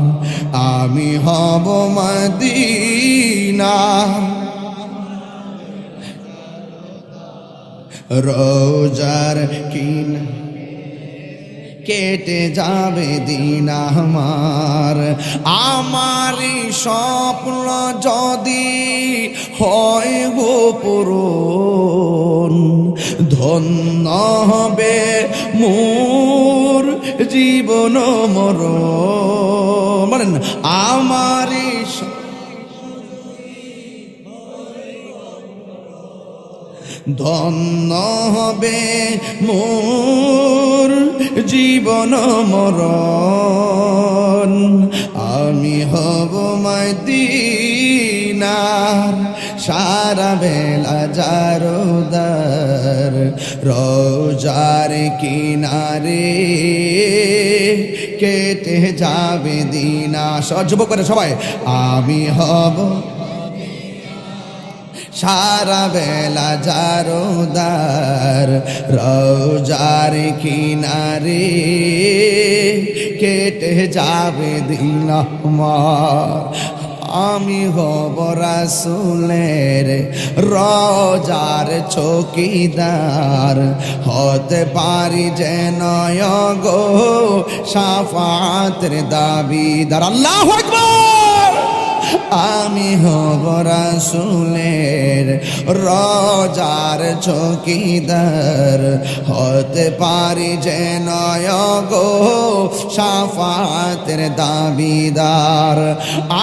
আমি হব মদিনার রোজার কিনারে কেটে যাবে দিন আমার। আমারই স্বপ্ন যদি হয় গো পূরণ, ধন্য হবে মোর জীবন মরণ। বলেন, আমারই ধন্য হবে মোর জীবন মরণ, আমি হব মদিনার সারা বেলা জারদার, রোজার কিনারে কেটে যাবে দিন। যুবক করে সবাই, আমি হব সারা বেলা জারোদার রোজার কিনারে কেটে যাবে দিন আমার আমি হব রাসূলের রোজার চৌকিদার হতে পারি যেন গো শাফাতের দাবিদার আল্লাহু আকবার আমি হব রাসূলের রোজার চৌকিদার হতে পারি যেন গো শাফাতের দাবিদার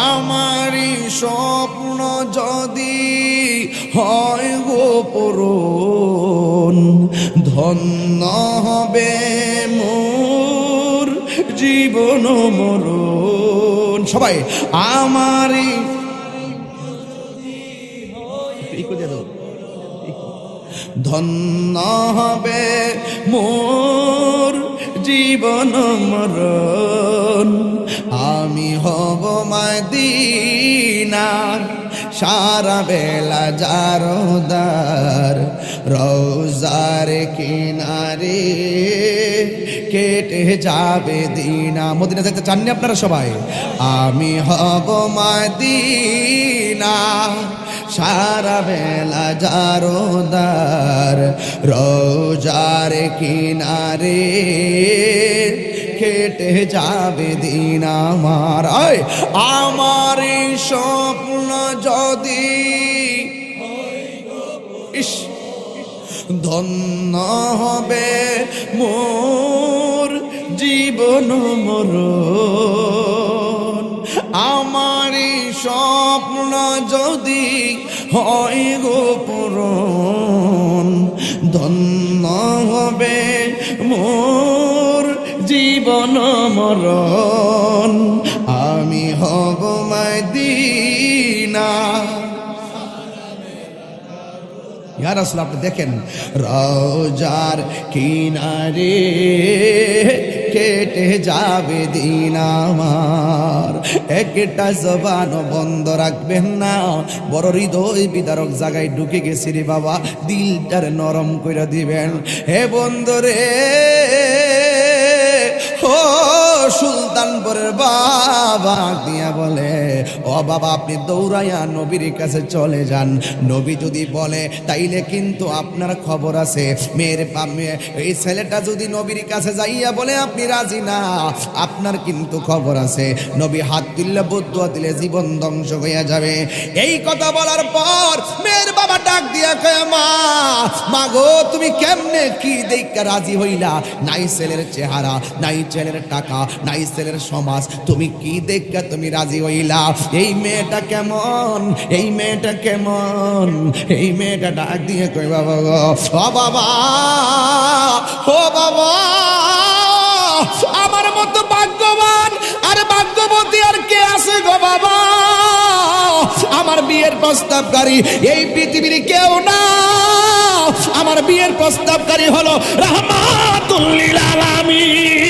আমারই স্বপ্ন যদি হয় গো পূরণ ধন্য হবে মোর জীবন মরণ সবাই আমারই ধন্য হবে মোর জীবন মরণ আমি হব মদিনার সারা বেলা জারোদার রোজার কিনারে কেটে যাবে দিন মদিনা যেতে চাননি আপনারা সবাই আমি হব মদিনা সারা বেলা জারোদার রোজার কিনারে কেটে যাবে দিন আমার আমার স্বপ্ন যদি ইস ধন্য হবে মোর জীবন মরণ আমার স্বপ্ন যদি হয় গো পূরণ ধন্য হবে মোর জীবন মরণ আমি হব মদিনা ইয়া রাসূল আপনি দেখেন রোজার কিনারে কেটে যাবে দিন আমার একটা জবান বন্ধ রাখবেন না বড় হৃদয় বিদারক জায়গায় ঢুকে গেছি রে বাবা দিলটার নরম করে দিবেন হে বন্ধুরে ও সুলতানপুরের বাবা দিয়া বলে ও বাবা আপনি দৌড়াইয়া নবীর কাছে চলে যান নবী যদি বলে তাইলে কিন্তু আপনার খবর আছে মেয়ের এই ছেলেটা যদি নবীর কাছে যাইয়া বলে আপনি রাজি না আপনার কিন্তু খবর আছে নবী হাত তুললে বদুয়া দিলে জীবন ধ্বংস হইয়া যাবে এই কথা বলার পর মেয়ের বাবা ডাক দিয়া কয় মা গো তুমি কেমনে কি দেখা রাজি হইলা নাই ছেলের চেহারা নাই ছেলের টাকা নাই ছেলের সমাজ তুমি কি দেখা তুমি রাজি হইলা এই মেয়েটা কেমন এই মেয়েটা কেমন এই মেয়েটা ডাক দিয়ে কই বাবা গো ও বাবা ও বাবা আমার মতো ভাগ্যবান আর ভাগ্যবতী আর কে আছে গো বাবা আমার বিয়ের প্রস্তাবকারী এই পৃথিবীর কেউ না আমার বিয়ের প্রস্তাবকারী হলো রাহমাতুল লিল আলামিন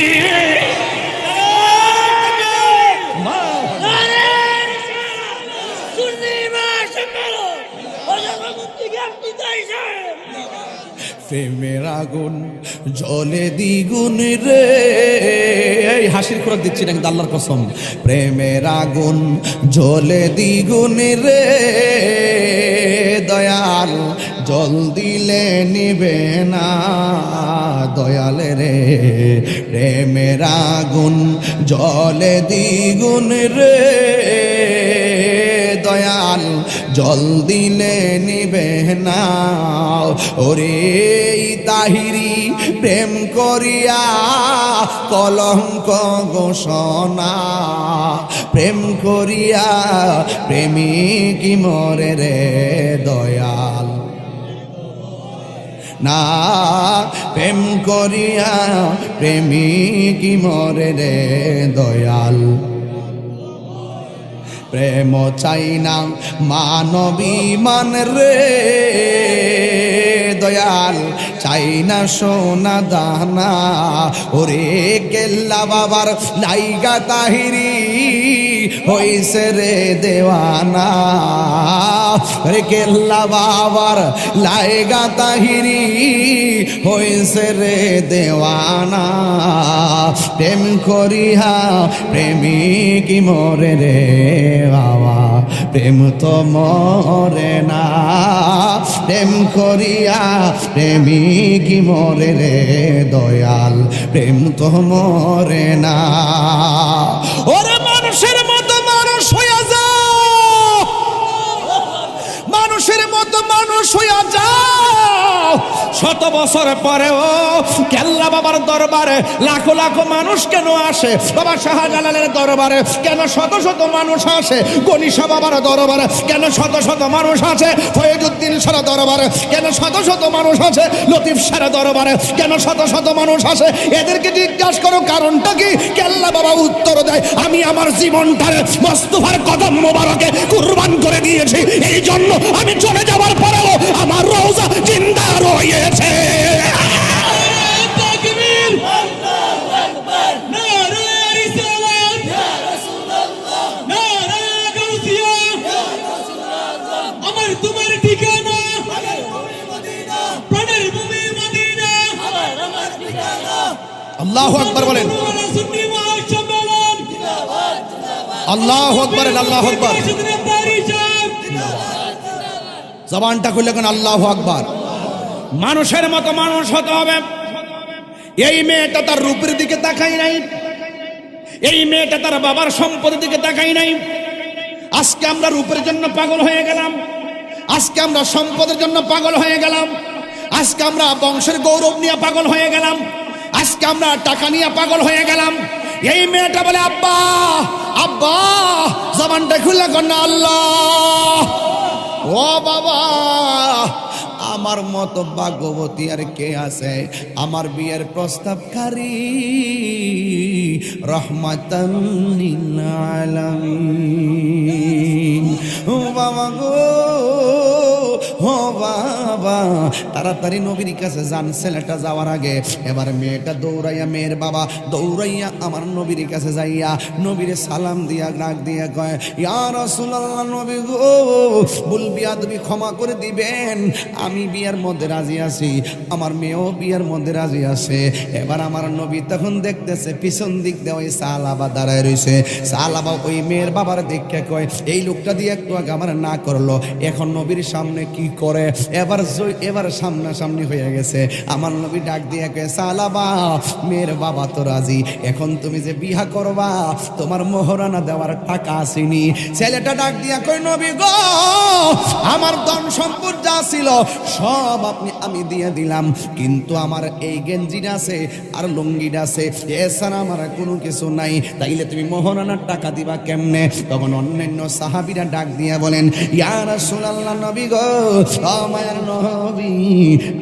প্রেমের আগুন জ্বলে দ্বিগুণ রে এই হাসির খোরাক দিচ্ছি না কিন্তু আল্লাহর কসম প্রেমের আগুন জ্বলে দ্বিগুণ রে দয়াল জল দিলে নিবে না দয়াল রে প্রেমের আগুন জ্বলে দ্বিগুণ রে দয়াল জল দিলে নিবে না ওরে তাহিরি প্রেম করিয়া কলঙ্ক ঘোষণা প্রেম করিয়া প্রেমিক মরে রে দয়াল না প্রেম করিয়া প্রেমিক মরে রে দয়াল প্রেম চাই না মানবী মান রে দয়াল চাই না সোনা দানা ওরে গেল্লা বাবার নাইগা তাহিরি হইছে রে দেওয়ানা রে কেল্লা বাবার লাইগা তাহিরি হইছে রে দেওয়ানা প্রেম করিয়া প্রেমিক মরে রে বাবা প্রেম তো মরে না প্রেম করিয়া প্রেমিক মরে রে দয়াল প্রেম তো মরে না ওরে মানুষের মতো মানুষ হইয়া যাও মানুষের মতো মানুষ হইয়া যাও শত বছর পরেও কেল্লা বাবার দরবারে লাখো লাখো মানুষ কেন আসে বাবা শাহজালালের দরবারে কেন শত শত মানুষ আসে গণিশা বাবার দরবারে কেন শত শত মানুষ আছে ফয়েজউদ্দিন শাহ দরবারে কেন শত শত মানুষ আছে লতিফ শাহ দরবারে কেন শত শত মানুষ আসে এদেরকে জিজ্ঞাসা করো কারণটা কি কেল্লা বাবা উত্তর দেয় আমি আমার জীবনটারে মোস্তফার কদম মোবারকে কুরবান করে দিয়েছি এই জন্য আমি চলে যাওয়ার পরেও আমার রওজা জিন্দা রয়েছে তাকবীর আল্লাহু আকবার নারে রিসালাত ইয়া রাসূলুল্লাহ নারে গাউসিয়া ইয়া রাসূলুল্লাহ আমার তোমার ঠিকানা আমার ভূমি মদিনা প্রাণের ভূমি মদিনা আমার ঠিকানা আল্লাহু আকবার বলেন সুন্নি ওয়াল সম্মেলন জিন্দাবাদ জিন্দাবাদ আল্লাহু আকবার আল্লাহু আকবার পরিচয় জবানটা খুলে কোন আল্লাহু আকবার মানুষের মতো মানুষ হতে হবে এই মেয়েটা তার রূপের দিকে তাকাই নাই এই মেয়েটা তার বাবার সম্পদের দিকে তাকাই নাই আজকে আমরা রূপের জন্য পাগল হয়ে গেলাম আজকে আমরা সম্পদের জন্য পাগল হয়ে গেলাম আজকে আমরা বংশের গৌরব নিয়ে পাগল হয়ে গেলাম আজকে আমরা টাকা নিয়ে পাগল হয়ে গেলাম এই মেয়েটা বলে আব্বা আব্বা জবানটা খুলে কোন আল্লাহ ও বাবা আমার মতো ভাগ্যবতী আর কে আছে আমার বিয়ের প্রস্তাবকারী রহমাতান লিল আলামিন ও বাবা গো ও বাবা তাড়াতাড়ি নবীর কাছে যান ছেলেটা যাওয়ার আগে এবার মেয়েটা দৌড়াইয়া মেয়ের বাবা দৌড়াইয়া আমার নবীর কাছে যাইয়া নবীর সালাম দিয়া ডাক দিয়া কয় ইয়া রাসূলুল্লাহ নবী গো ভুল বিয়া তুমি ক্ষমা করে দিবেন আমি বিয়ার মধ্যে রাজি আছি আমার মেয়েও বিয়ার মধ্যে রাজি আছে এবার আমার নবী তখন দেখতেছে পিছন দিক দিয়ে ওই সালাবা দাঁড়ায় রইছে সালাবা ওই মেয়ের বাবার দেখে কয় এই লোকটা দিয়ে একটু আগে আমার না করলো এখন নবীর সামনে কি করে এবার সামনাসামনি হয়ে গেছে আমার নবী ডাক দিয়ে কয় সালাবা মেয়ের বাবা তো রাজি এখন তুমি যে বিয়া করবা তোমার মোহরানা দেওয়ার টাকা আসেনি ছেলেটা ডাক দিয়া কয় নবী গো আমার ধন সম্পদ যা ছিল সব আমি দিয়ে দিলাম কিন্তু আমার এই গেঞ্জিটা আছে আর লুঙ্গিটা আছে এছাড়া আমার কোনো কিছু নাই তাইলে তুমি মোহরানার টাকা দিবা কেমনে তখন অন্যান্য সাহাবীরা ডাক দিয়া বলেন ইয়া রাসূলুল্লাহ নবী গো মায়ের নবী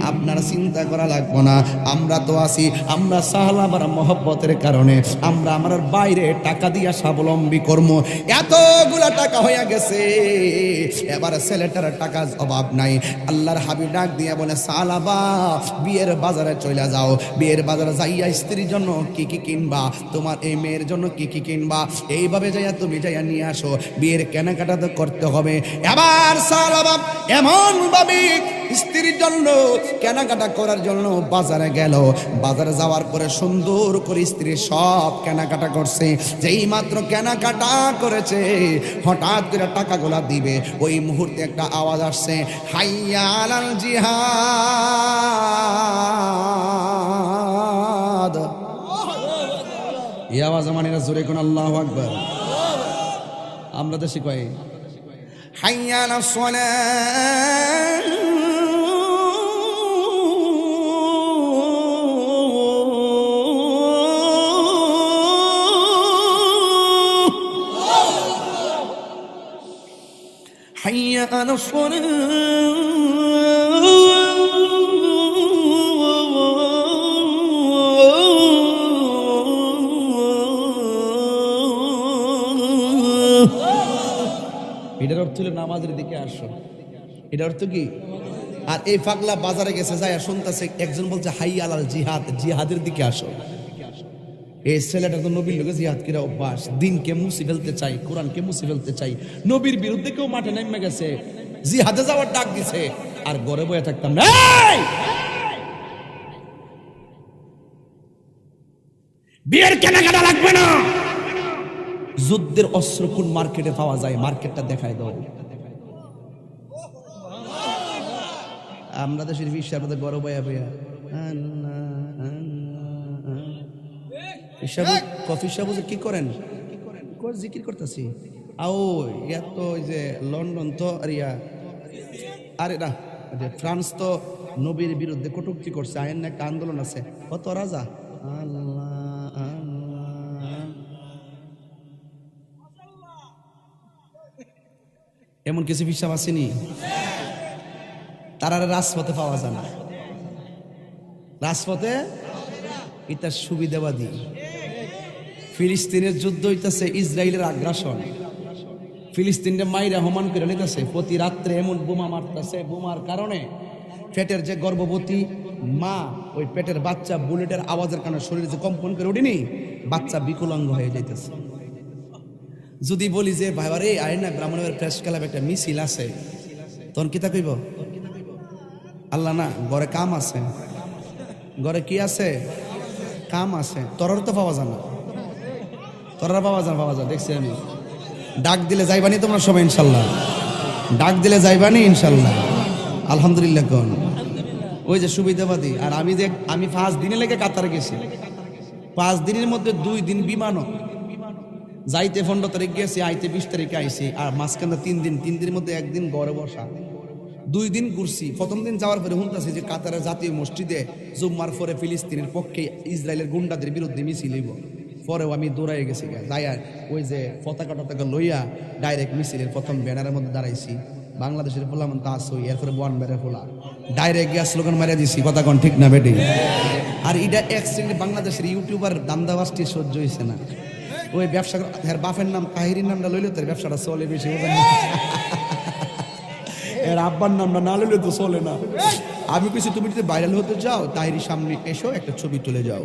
আপনার চিন্তা করা লাগবে না আমরা তো আছি আমরা সাহাবার মহব্বতের কারণে আমরা আমার বাইরে টাকা দিয়া স্বাবলম্বী কর্ম এতগুলা টাকা হয়ে গেছে এবার ছেলেটার টাকা অভাব নাই আল্লাহর হাবিব ডাক দিয়া বলে সালাবা বিয়ের বাজারে চলে যাও বিয়ের বাজারে যাইয়া স্ত্রীর জন্য কি কি কিনবা তোমার এই মেয়ের জন্য কি কি কিনবা এইভাবে যাইয়া তুমি যাইয়া নিয়ে আসো বিয়ের কেনাকাটা তো করতে হবে এবার সালাবা এমন ভাবে স্ত্রীর জন্য কেনাকাটা করার জন্য বাজারে গেল বাজারে যাওয়ার পরে সুন্দর করে স্ত্রী সব কেনাকাটা করছে যেই মাত্র কেনাকাটা করেছে হঠাৎ করে টাকাগুলা দিবে ওই মুহূর্তে একটা আওয়াজ আসছে হাইয়া আলাল জিহাদ এই আওয়াজ আমার এরা জোরে কোন আল্লাহু আকবার আমরা দেশে কই হাইয়া আলাস সালাত حي على এটার অর্থ হলো নামাজের দিকে আসো এটার অর্থ কি আর এই পাগলা বাজারে গেছে যায় শুনতেছে একজন বলছে হাই আলাল জিহাদ জিহাদের দিকে আসো এই ছেলেটা তো নবীর লোকে জিহাদ করে অভ্যাস, দিনকে মুছে ফেলতে চাই, কোরআনকে মুছে ফেলতে চাই, নবীর বিরুদ্ধে কেউ মাঠে নেমে গেছে, জিহাদে যাওয়ার ডাক দিছে, আর ঘরে বসে থাকতাম না। বিয়ের কেনাকাটা লাগবে না, যুদ্ধের অস্ত্র কোন মার্কেটে পাওয়া যায় মার্কেটটা দেখায় দাও। আমরা দেশের বিশ্বের মধ্যে গরম বয়া বয়া কফি সাবুজে কি করেন, জিকির করতেছি। আও ইয়া তো ওই যে লন্ডন তো আর ইয়া, আরে না ফ্রান্স তো নবীর বিরুদ্ধে কটূক্তি করছে, আইন না একটা আন্দোলন আছে, কত রাজা এমন কিছু হিসাব আসেনি, তারা রাজপথে পাওয়া যায় না, রাজপথে এটা সুবিধাবাদী। ফিলিস্তিনের যুদ্ধ হইতেছে, ইসরায়েলের আগ্রাসন, ফিলিস্তিনের মাইরা হমান করে নিতেছে, প্রতি রাত্রে এমন বোমা মারতেছে, বোমার কারণে পেটের যে গর্ভবতী মা, ওই পেটের বাচ্চা বুলেটের আওয়াজের কারণে শরীরে যে কম্পন করে উঠেনি, বাচ্চা বিকলাঙ্গ হয়ে যাইতেছে। যদি বলি যে ভাইবারে আয় না ব্রাহ্মণের প্রেস ক্লাব একটা মিছিল আছে, তখন কি তা কইব, আল্লাহ না ঘরে কাম আছে, ঘরে কি আছে, কাম আছে, তোরার তো পাওয়া যায় না, তোরা পাওয়া যায় দেখছি আমি। ডাক দিলে যাইবানি তোমরা সবাই ইনশাল্লাহ, ডাক দিলে যাইবানি ইনশাল্লাহ, আলহামদুলিল্লাহ। কোন ওই যে সুবিধাবাদী। আর আমি 5 দিনে লেগে কাতারে গেছি, 5 দিনের মধ্যে 2 দিন বিমানও, যাইতে 15 তারিখ গেছি, আইতে 20 তারিখে আইছি, আর মাঝখানে 3 দিন, 3 দিনের মধ্যে 1 দিন ঘরে বসা, 2 দিন ঘুরছি। প্রথম দিন যাওয়ার পরে শুনতেছি যে কাতারের জাতীয় মসজিদে জুম্মার পরে ফিলিস্তিনের পক্ষে ইসরায়েলের গুন্ডাদের বিরুদ্ধে মিছিল হইব। পরেও আমি দৌড়াই গেছি, যাই আর ওই যে পতাকা টতাকা লইয়া ডাইরেক্ট মিছিলের প্রথম ব্যানারের মধ্যে দাঁড়াইছি, বাংলাদেশের ফোলামান তা আসই, এরপরে বন বেড়ে ফোলা ডাইরেক্ট গ্যাস স্লোগান মারিয়া দিছি, কথা কোন ঠিক না বেটি। আর এটা এক শ্রেণীর বাংলাদেশের ইউটিউবার দান্দাবাসটি সহ্য হয়েছে না, ওই ব্যবসা এর বাপের নাম তাহিরির নামটা লইলে তোর ব্যবসাটা চলে বেশি, এর আব্বার নামটা না লইলে তো চলে না। আমি কিছু তুমি যদি ভাইরাল হতে যাও, তাহিরির সামনে এসো একটা ছবি তুলে যাও,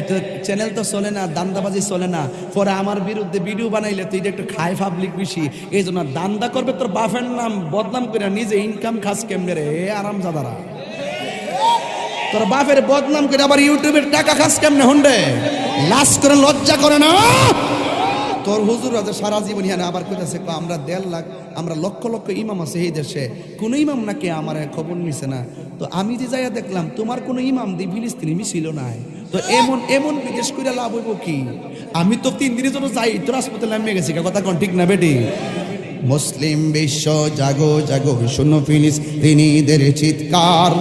তো চ্যানেল তো চলে না, দান্দাবাজি চলে না, পরে আমার বিরুদ্ধে ভিডিও বানাইলে তুই একটু খায় পাবলিক বেশি, এই জন্য দান্দা করবে তোর বাপের নাম বদনাম করে নিজে ইনকাম খাস কেমনে রে আরাম জাদারা, তোর বাপের বদনাম করে আবার ইউটিউবের টাকা খাস কেমনে হন্ডে, লাজ করে লজ্জা করে না তোর হুজুর আছে সারা জীবন ইয়ানে আবার কইতাছে আমরা 1.5 লাখ, আমরা লক্ষ লক্ষ ইমাম আছে এই দেশে, কোন ইমাম নাকি আমার খবর নিছে না। তো আমি যে যাইয়া দেখলাম তোমার কোন ইমাম দি ফিলিস্তিনি মিছিল নাই, তো এমন বিদেশ করে লাভ হইব কি? আমি তো 3 দিনের জন্য যাই, তো রাজপথে নামে গেছি, কথা কোন ঠিক না বেটি। মুসলিম বিশ্ব জাগো জাগো, শুনো ফিলিস্তিনিদের চিৎকার,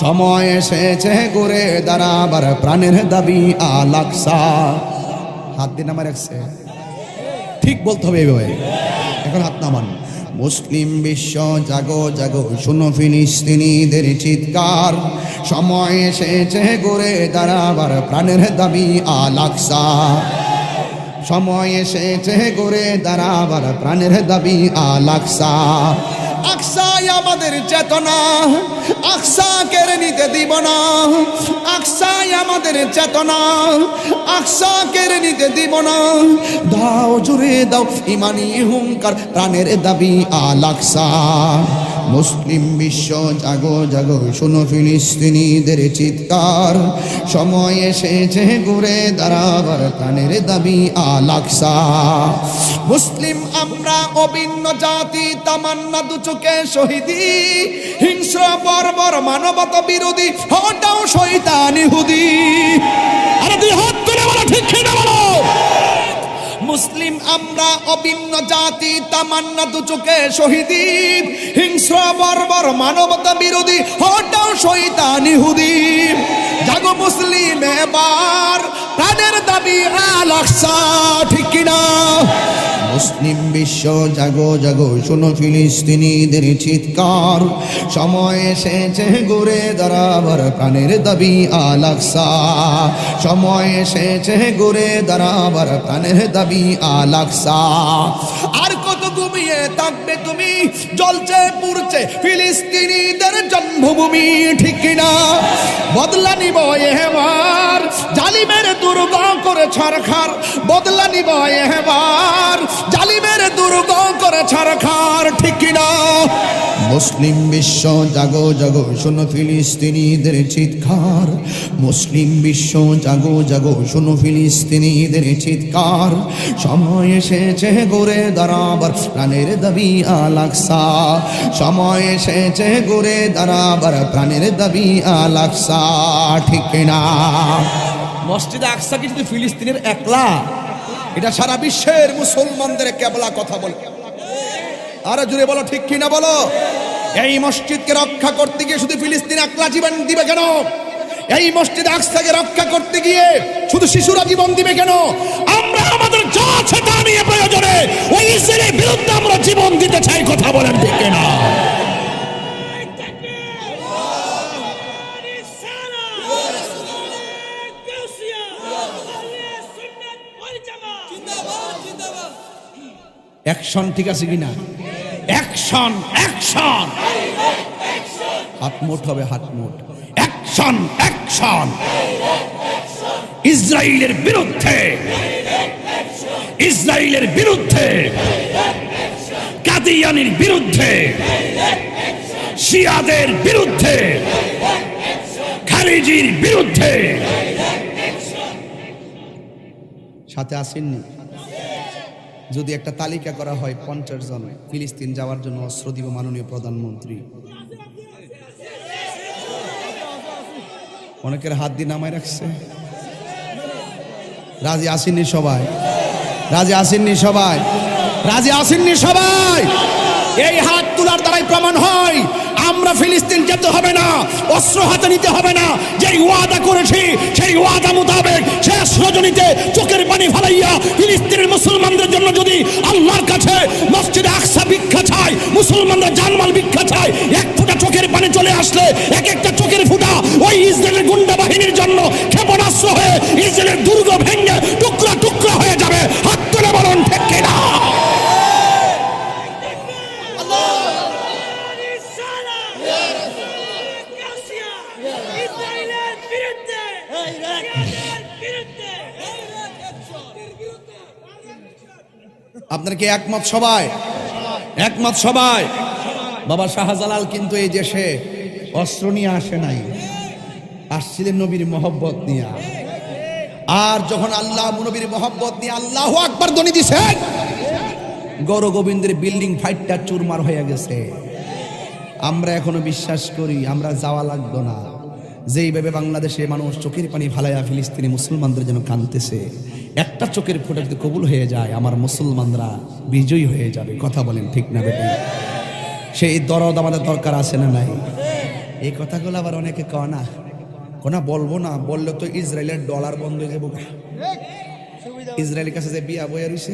সময় এসেছে ঘুরে দাঁড়াবার প্রাণের দাবি আল আকসা। হাত দিন আমার একসে ঠিক বলতে হবে এইভাবে, এখন হাত নামান। মুসলিম বিশ্ব জাগো জাগো, শুনো ফিলিস্তিনিদের চিৎকার, সময় এসেছে ঘুরে দাঁড়াবার প্রাণের দাবি আল আকসা, সময় এসেছে ঘুরে দাঁড়াবার প্রাণের দাবি আল আকসা। আকসাই আমাদের চেতনা, আকসা কেড়ে নিতে দিব না, আকসাই আমাদের চেতনা, আকসা কেড়ে নিতে দিব না। দাও জুড়ে দাও ইমানি হুঙ্কার, প্রাণের দাবি আল আকসা। মুসলিম বিশ্ব জাগো জাগো, শোনো ফিলিস্তিনিদের চিৎকার, সময় এসেছে ঘুরে দাঁড়াবার প্রাণের দাবি আল আকসা। মুসলিম আমরা অভিন্ন জাতি, তামান্না দু চোখে শহীদি, হিংস্র বর্বর মানবতা বিরোধী, হটাও শয়তান ইহুদি। আরে দুই হাত তুলে বলো ঠিক না বলো। মুসলিম আমরা অভিন্ন জাতি, তামান্না দু চোখে শহীদি, হিংস্র বর্বর মানবতা বিরোধী, হটাও শয়তান ইহুদি। জাগো মুসলিম এবার, প্রাণের দাবি আল আকসা, ঠিক কিনা? মুসলিম বিশ্ব জাগো জাগো, শোনো ফিলিস্তিনিদের চিৎকার, সময় এসেছে ঘুরে দাঁড়াবার প্রাণের দাবি আল আকসা, সময় এসেছে ঘুরে দাঁড়াবার প্রাণের দাবি আল আকসা। আর কত ঘুমে ঘুমিয়ে থাকবে তুমি, জ্বলছে পুড়ছে ফিলিস্তিনিদের জন্মভূমি, ঠিক কিনা? বদলা নিব এবার জালিমের দুর্গ করে ছারখার, বদলা নিব এবার জালিমের দুর্গ করে ছারখার, ঠিক কিনা? মুসলিম বিশ্ব জাগো জাগো শোনো ফিলিস্তিনিদের চিৎকার, মুসলিম বিশ্ব জাগো জাগো শোনো ফিলিস্তিনিদের চিৎকার। সময় এসেছে ঘুরে দাঁড়াবার প্রাণের দাবি আল আকসা, সময় এসেছে ঘুরে দাঁড়াবার প্রাণের দাবি আল আকসা, ঠিক না? মসজিদে আকসা কি শুধু ফিলিস্তিনের একলা? এটা সারা বিশ্বের মুসলমানদের কেবলা কথা বলে। আরে জুড়ে বলো ঠিক কিনা বলো। এই মসজিদকে রক্ষা করতে গিয়ে শুধু ফিলিস্তিন একলা জীবন দিবে কেন? এই মসজিদ আকসাকে রক্ষা করতে গিয়ে শুধু শিশুরা জীবন দিবে কেন? আমরা আমাদের যা আছে তা নিয়ে প্রয়োজনে ওই ইসরায়েলের বিরুদ্ধে আমরা জীবন দিতে চাই, কথা বলেন ঠিক কিনা? অ্যাকশন ঠিক আছে কিনা? অ্যাকশন, অ্যাকশন, হাত মুঠ হবে, হাত মুঠ। অ্যাকশন, অ্যাকশন ইসরায়েলের বিরুদ্ধে, ইসরায়েলের বিরুদ্ধে, কাদিয়ানির বিরুদ্ধে, শিয়াদের বিরুদ্ধে, খালিজির বিরুদ্ধে। সাথে আসেননি? যদি একটা তালিকা করা হয় 50 জন ফিলিস্তিন যাওয়ার জন্য অস্ত্র দিব মাননীয় প্রধানমন্ত্রী, অনেকের হাত দিয়ে নামায় রাখছে। রাজি আসেননি সবাই? রাজি আসেননি সবাই? রাজি আসেননি সবাই? এই হাত তোলার দ্বারাই প্রমাণ হয় আমরা ফিলিস্তিন যেতে হবে না, অস্ত্র হাতে নিতে হবে না। যেই ওয়াদা করেছি সেই ওয়াদা মোতাবেক শেষ রজনীতে চোখের পানি ফালাইয়া ফিলিস্তিনের মুসলমানদের জন্য যদি আল্লাহর কাছে মসজিদে আকসা ভিক্ষা চায়, মুসলমানরা জানমাল ভিক্ষা চায়, এক ফোঁটা চোখের পানি চলে আসলে এক একটা চোখের ফোঁটা ওই ইসরায়েলের গুন্ডা বাহিনীর জন্য ক্ষেপণাস্ত্র হয়ে ইসরায়েলের দুর্গ ভেঙে টুকরা টুকরা হয়ে যাবে। হাত তুলে বলুন ঠিক কিনা? আপনার কি একমত সবাই? একমত সবাই? বাবা শাহজালাল কিন্তু এই দেশে অস্ত্র নিয়ে আসে নাই, আসছিলেন নবীর মহব্বত নিয়ে। আর যখন আল্লাহ নবীর মহব্বত নিয়ে আল্লাহু আকবার ধ্বনি দিছেন, গৌর গোবিন্দের বিল্ডিং ফাইটটা চুরমার হয়ে গেছে। আমরা এখনো বিশ্বাস করি আমরা যাওয়া লাগতো না। যেইভাবে বাংলাদেশে মানুষ চোখের পানি ফালাইয়া ফিলিস্তিনি মুসলমানদের যেন কাঁদতেছে, একটা চোখের ফোঁটা যদি কবুল হয়ে যায় আমার মুসলমানরা বিজয়ী হয়ে যাবে। কথা বলেন ঠিক না বেটি? সেই দরদ আমাদের দরকার আছে না নাই? এই কথাগুলো আবার অনেকে কয় না, কোনা বলবো না, বললে তো ইসরায়েলের ডলার বন্ধ হয়ে যাবো। ইসরায়েলের কাছে যে বিয়া বয়ে রইছে,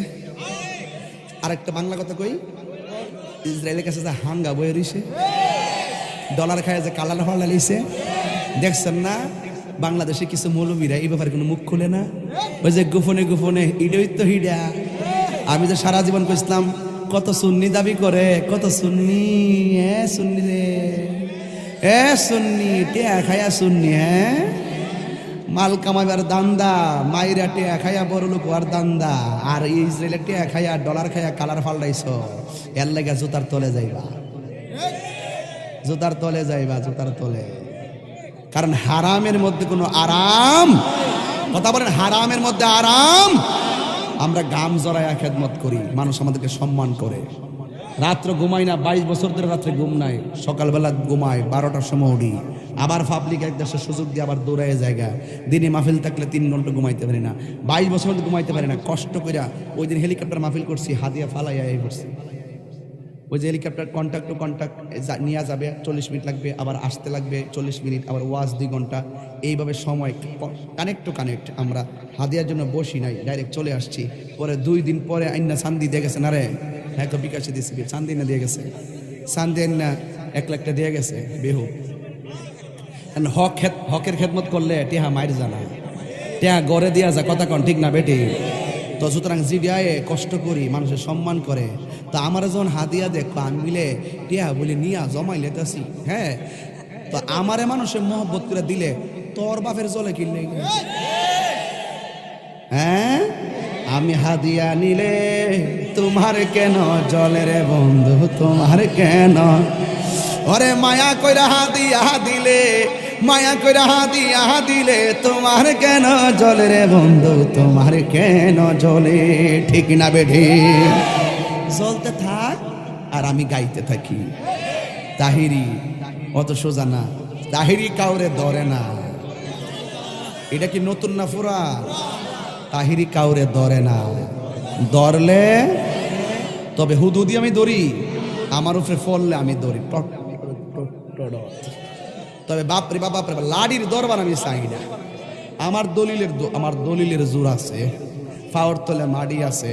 আরেকটা বাংলা কথা কই, ইসরায়েলের কাছে যে হাঙ্গা বয়ে রইছে, ডলার খায় যে কালার হওয়া লাইছে। দেখছেন না বাংলাদেশে কিছু মৌলবীরা এই ব্যাপারে কোনো মুখ খুলে না, ওই যে গোপনে গোপনে ইডই তো হিডা। আমি যে সারা জীবন কইছিলাম কত সুন্নি দাবি করে, কত সুন্নি, হ্যাঁ সুন্নি রে, হ্যাঁ সুন্নি, টেয়া খায়া সুন্নি, হ্যাঁ মাল কামাইবার দান্দা, মাইরা টেয়া খায়া বড় লোক আর দান্দা। আর ইসরায়েলের টেয়া খায়া ডলার খায়া কালার ফাল্টাইছ, এর লাগা জুতার তলে যাইবা, জুতার তলে যাইবা, জুতার তলে। কারণ হারামের মধ্যে কোনো আরাম, কথা বলেন, হারামের মধ্যে আরাম। আমরা গাম জড়াইয়া খেদমত করি, মানুষ আমাদেরকে সম্মান করে। রাত্র ঘুমাই না, 22 বছর ধরে রাত্রে ঘুম নাই, সকালবেলা ঘুমাই, 12টার সময় উঠি। আবার পাবলিক এক দেশের সুযোগ দিয়ে আবার দৌড়ায় জায়গা। দিনে মাহফিল থাকলে 3 ঘন্টা ঘুমাইতে পারি না, 22 বছর মধ্যে ঘুমাইতে পারি না। কষ্ট কইরা ওই দিন হেলিকপ্টার মাহফিল করছি, হাদিয়া ফালাইয়া এই করছি। ওই যে হেলিকপ্টার কন্ট্যাক্ট টু কন্ট্যাক্ট নিয়ে যাবে, 40 মিনিট লাগবে, আবার আসতে লাগবে 40 মিনিট, আবার ওয়াজ 2 ঘন্টা, এইভাবে সময় কানেক্ট টু কানেক্ট। আমরা হাদিয়ার জন্য বসি নাই, ডাইরেক্ট চলে আসছি। পরে 2 দিন পরে আইনা চান্দি দিয়ে গেছে, না রে হ্যাঁ তো বিকাশে দিয়েছি, চান্দি না দিয়ে গেছে, চান্দি আইনা 1 লাখটা দিয়ে গেছে। বেহু হকের খেদমত করলে টেহা মায়ের জানা, টেহা গড়ে দিয়া যা, কথা কন ঠিক না বেটি? তো সুতরাং জিডিয়ায় কষ্ট করি, মানুষের সম্মান করে, তো আমার যখন হাতিয়া দেখো আমি মিলে টিয়া বলে নিয়া জমাই লেতাছি, হ্যাঁ, তো আমারে মানুষের মহব্বত করে দিলে তোর বাপের জলে কিনলে, হ্যাঁ, আমি হাদিয়া নিলে তোমার কেন জলে রে বন্ধু, তোমার কেন, ওরে মায়া কইরা হাদিয়া দিলে, মায়া কইরা হাদিয়া দিলে তোমার কেন জলে রে বন্ধু, তোমার কেন জলে, ঠিক না বেঠি, জ্বলতে থাক আর আমি গাইতে থাকি। তাহিরি অত সোজা না, তাহিরি কাউরে ধরে না, এটা কি নতুন না ফুরা? তাহিরি কাউরে ধরে না, ধরলে তবে হুদুদি আমি দৌড়ি, আমার উপরে ফললে আমি দৌড়ি, তবে বাপরে বাপরে লাডির দরবার আমি চাই না। আমার দলিলের জোর আছে, পাওয়ার তলে মাডি আছে,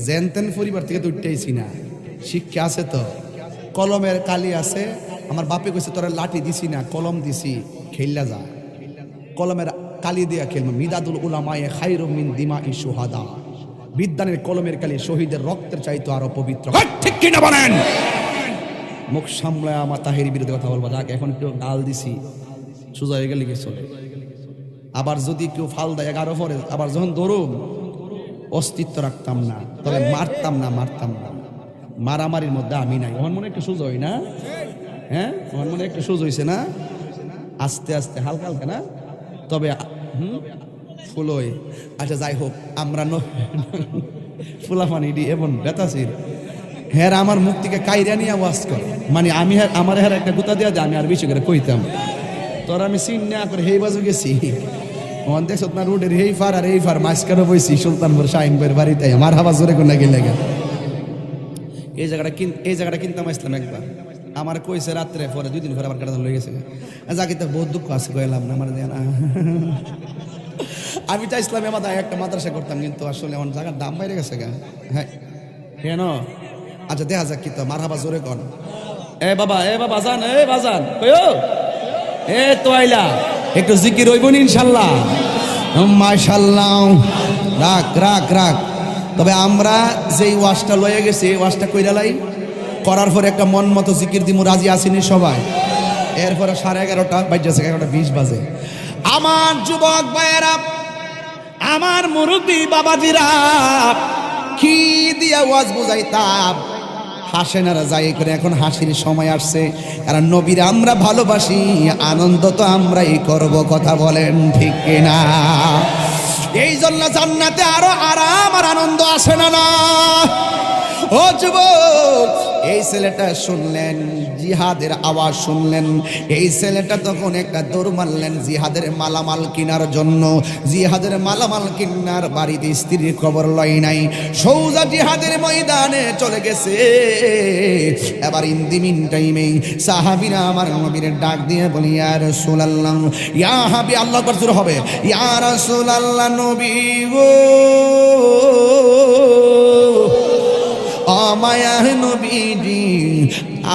জেনতেন পরিবার থেকে তো উঠতেইছি না, শিক্ষা আছে, তো কলমের কালি আছে। আমার বাপে কইছে তোরা লাঠি দিছি না, কলম দিছি, খেললা যা, কলমের কালি দিয়া খেলবো। মিদাদুল উলামায়ে খায়রুম মিন দিমাই শুহাদা, বিদ্যানের কলমের কালি শহীদের রক্তের চাইতো আরো পবিত্র, ঠিক কিনা বলেন? মুখ সামলায় আমার তাহিরির বিরুদ্ধে কথা বলবো, যাক এখন কেউ গাল দিছি সোজা হয়ে গেলে চলে, আবার যদি কেউ ফাল দেয় 11 পরে, আবার যখন দৌড়ুম অস্তিত্ব রাখতাম না, তবে মারতাম না, মারামারির মধ্যে আমি নাই। আমার মনে একটু সোজা হই না, হ্যাঁ, আমার মনে একটু সোজা হয়েছে না, আস্তে আস্তে হালকা হালকা না, তবে ফুল হই। আচ্ছা যাই হোক, আমরা ফুলাফানি ডি এবং বেতাসির হ্যাঁ আমার মুখ থেকে কাইরা নিয়ে ওয়াজ করে, মানে আমি আমার হ্যাঁ একটা গুতা দেওয়া যায়, আমি আর বেশি করে কইতাম, তোর আমি চিন না করে হেই বাজু গেছি, ওখান দেখছ না রোডের হেই ফার আর এই ফার মাঝখানে বইছি সুলতানপুর শাহিন ভাইয়ের বাড়িতে, আমার হাবা জোরে কোনা গেলে এই জায়গাটা কিনতাম আসলাম একবার, আমার কইছে রাত্রে, পরে 2 দিন পরে আবার কাটা লয়ে গেছে, যাকে তো বহুত দুঃখ আছে, কইলাম না আমার দেয় না। আমি চাইছিলাম আমার একটা মাদ্রাসা করতাম, কিন্তু আসলে আমার জায়গার দাম বাইরে গেছে গা, হ্যাঁ কেন, আচ্ছা দেখা যাক কি তো, মার হাবা জোরে কন, এ বাবা জান, এ বাজান কইও, এ তো আইলা একটু জিকির হইব নি ইনশাআল্লাহ, মাশাআল্লাহ, রাখ রাখ রাখ। তবে আমরা যেই ওয়াজটা লয়ে গেছি, এই ওয়াজটা কইরা লাই, করার পরে একটা মন মতো জিকির দিমু, রাজি আসেনি সবাই, এরপরে 11:30 বাজছে, 11:20 বাজে। আমার যুবক ভাইয়েরা, আমার মুরব্বী বাবাজিরা, কি দিয়া ওয়াজ বুঝাইতাম, হাসেন আর যাই করে, এখন হাসির সময় আসছে, কারণ নবীর আমরা ভালোবাসি, আনন্দ তো আমরাই করব, কথা বলেন ঠিক কিনা? এই জন্য জান্নাতে আরো আরাম আর আনন্দ আসে না না? ও যুবক, এই ছেলেটা শুনলেন জিহাদের আওয়াজ শুনলেন, এই ছেলেটা তখন একটা দৌড় মারলেন জিহাদের মালামাল কেনার জন্য, জিহাদের মালামাল কিনার বাড়িতে স্ত্রীর খবর লয় নাই, সৌজা জিহাদের ময়দানে চলে গেছে। এবার ইন দি মিন টাইমে সাহাবীরা আমার নবীর ডাক দিয়ে বলি, ইয়া রাসূলুল্লাহ, ইয়া হাবি, আল্লাহ আকবার জোরে হবে, ইয়া রাসূলুল্লাহ, নবী গো, মায়া নবীজি,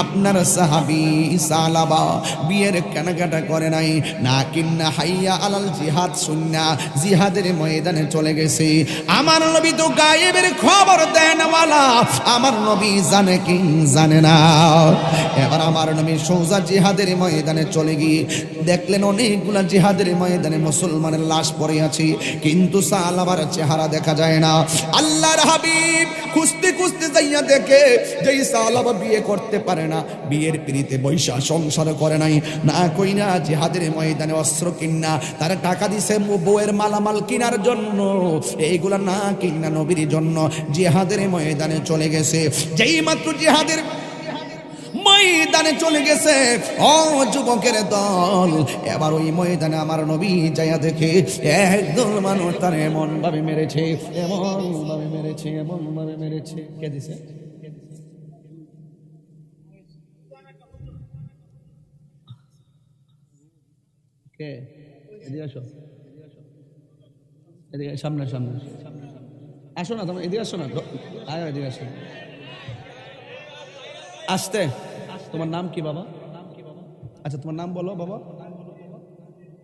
আপনার সাহাবী সালাবা বিয়ের কেনাকাটা করে নাই, না কিন্না হাইয়া আলাল জিহাদ শুননা জিহাদের ময়দানে চলে গেছে। আমার নবী তো গায়েবের খবর দেন ওয়ালা, আমার নবী জানে কি জানে না। এবার আমার নবী সোজা জিহাদের ময়দানে চলে গিয়ে দেখলেন অনেকগুলা জিহাদের ময়দানে মুসলমানের লাশ পড়ে আছে, কিন্তু সালাবার চেহারা দেখা যায় না। আল্লাহর হাবিব খুঁজতে খুঁজতে যাইয়া দেখে যে সালাবা বিয়ে করতে পারে না, বিয়ের পিড়িতে বৈশা সংসার করে নাই, না কইনা জিহাদের ময়দানে অস্ত্র কিনা, তার টাকা দিছে বউয়ের মালামাল কিনার জন্য, এইগুলা না কিনা নবীর জন্য জিহাদের ময়দানে চলে গেছে। যেই মাত্র জিহাদের ময়দানে চলে গেছে ও যুবকের দল, এবার ওই ময়দানে আমার নবী যাইয়া দেখে একদল মানুষ তার এমন ভাবে মেরেছে, এমন ভাবে মেরেছে, এমন ভাবে মেরেছে। কে দিছে? কে? এদিকে আসো, এদিকে সামনে সামনে আসো না, তোমার এদিকে আসো না, আয় এদিকে আসো, আসতে। তোমার নাম কি বাবা? আচ্ছা তোমার নাম বলো বাবা।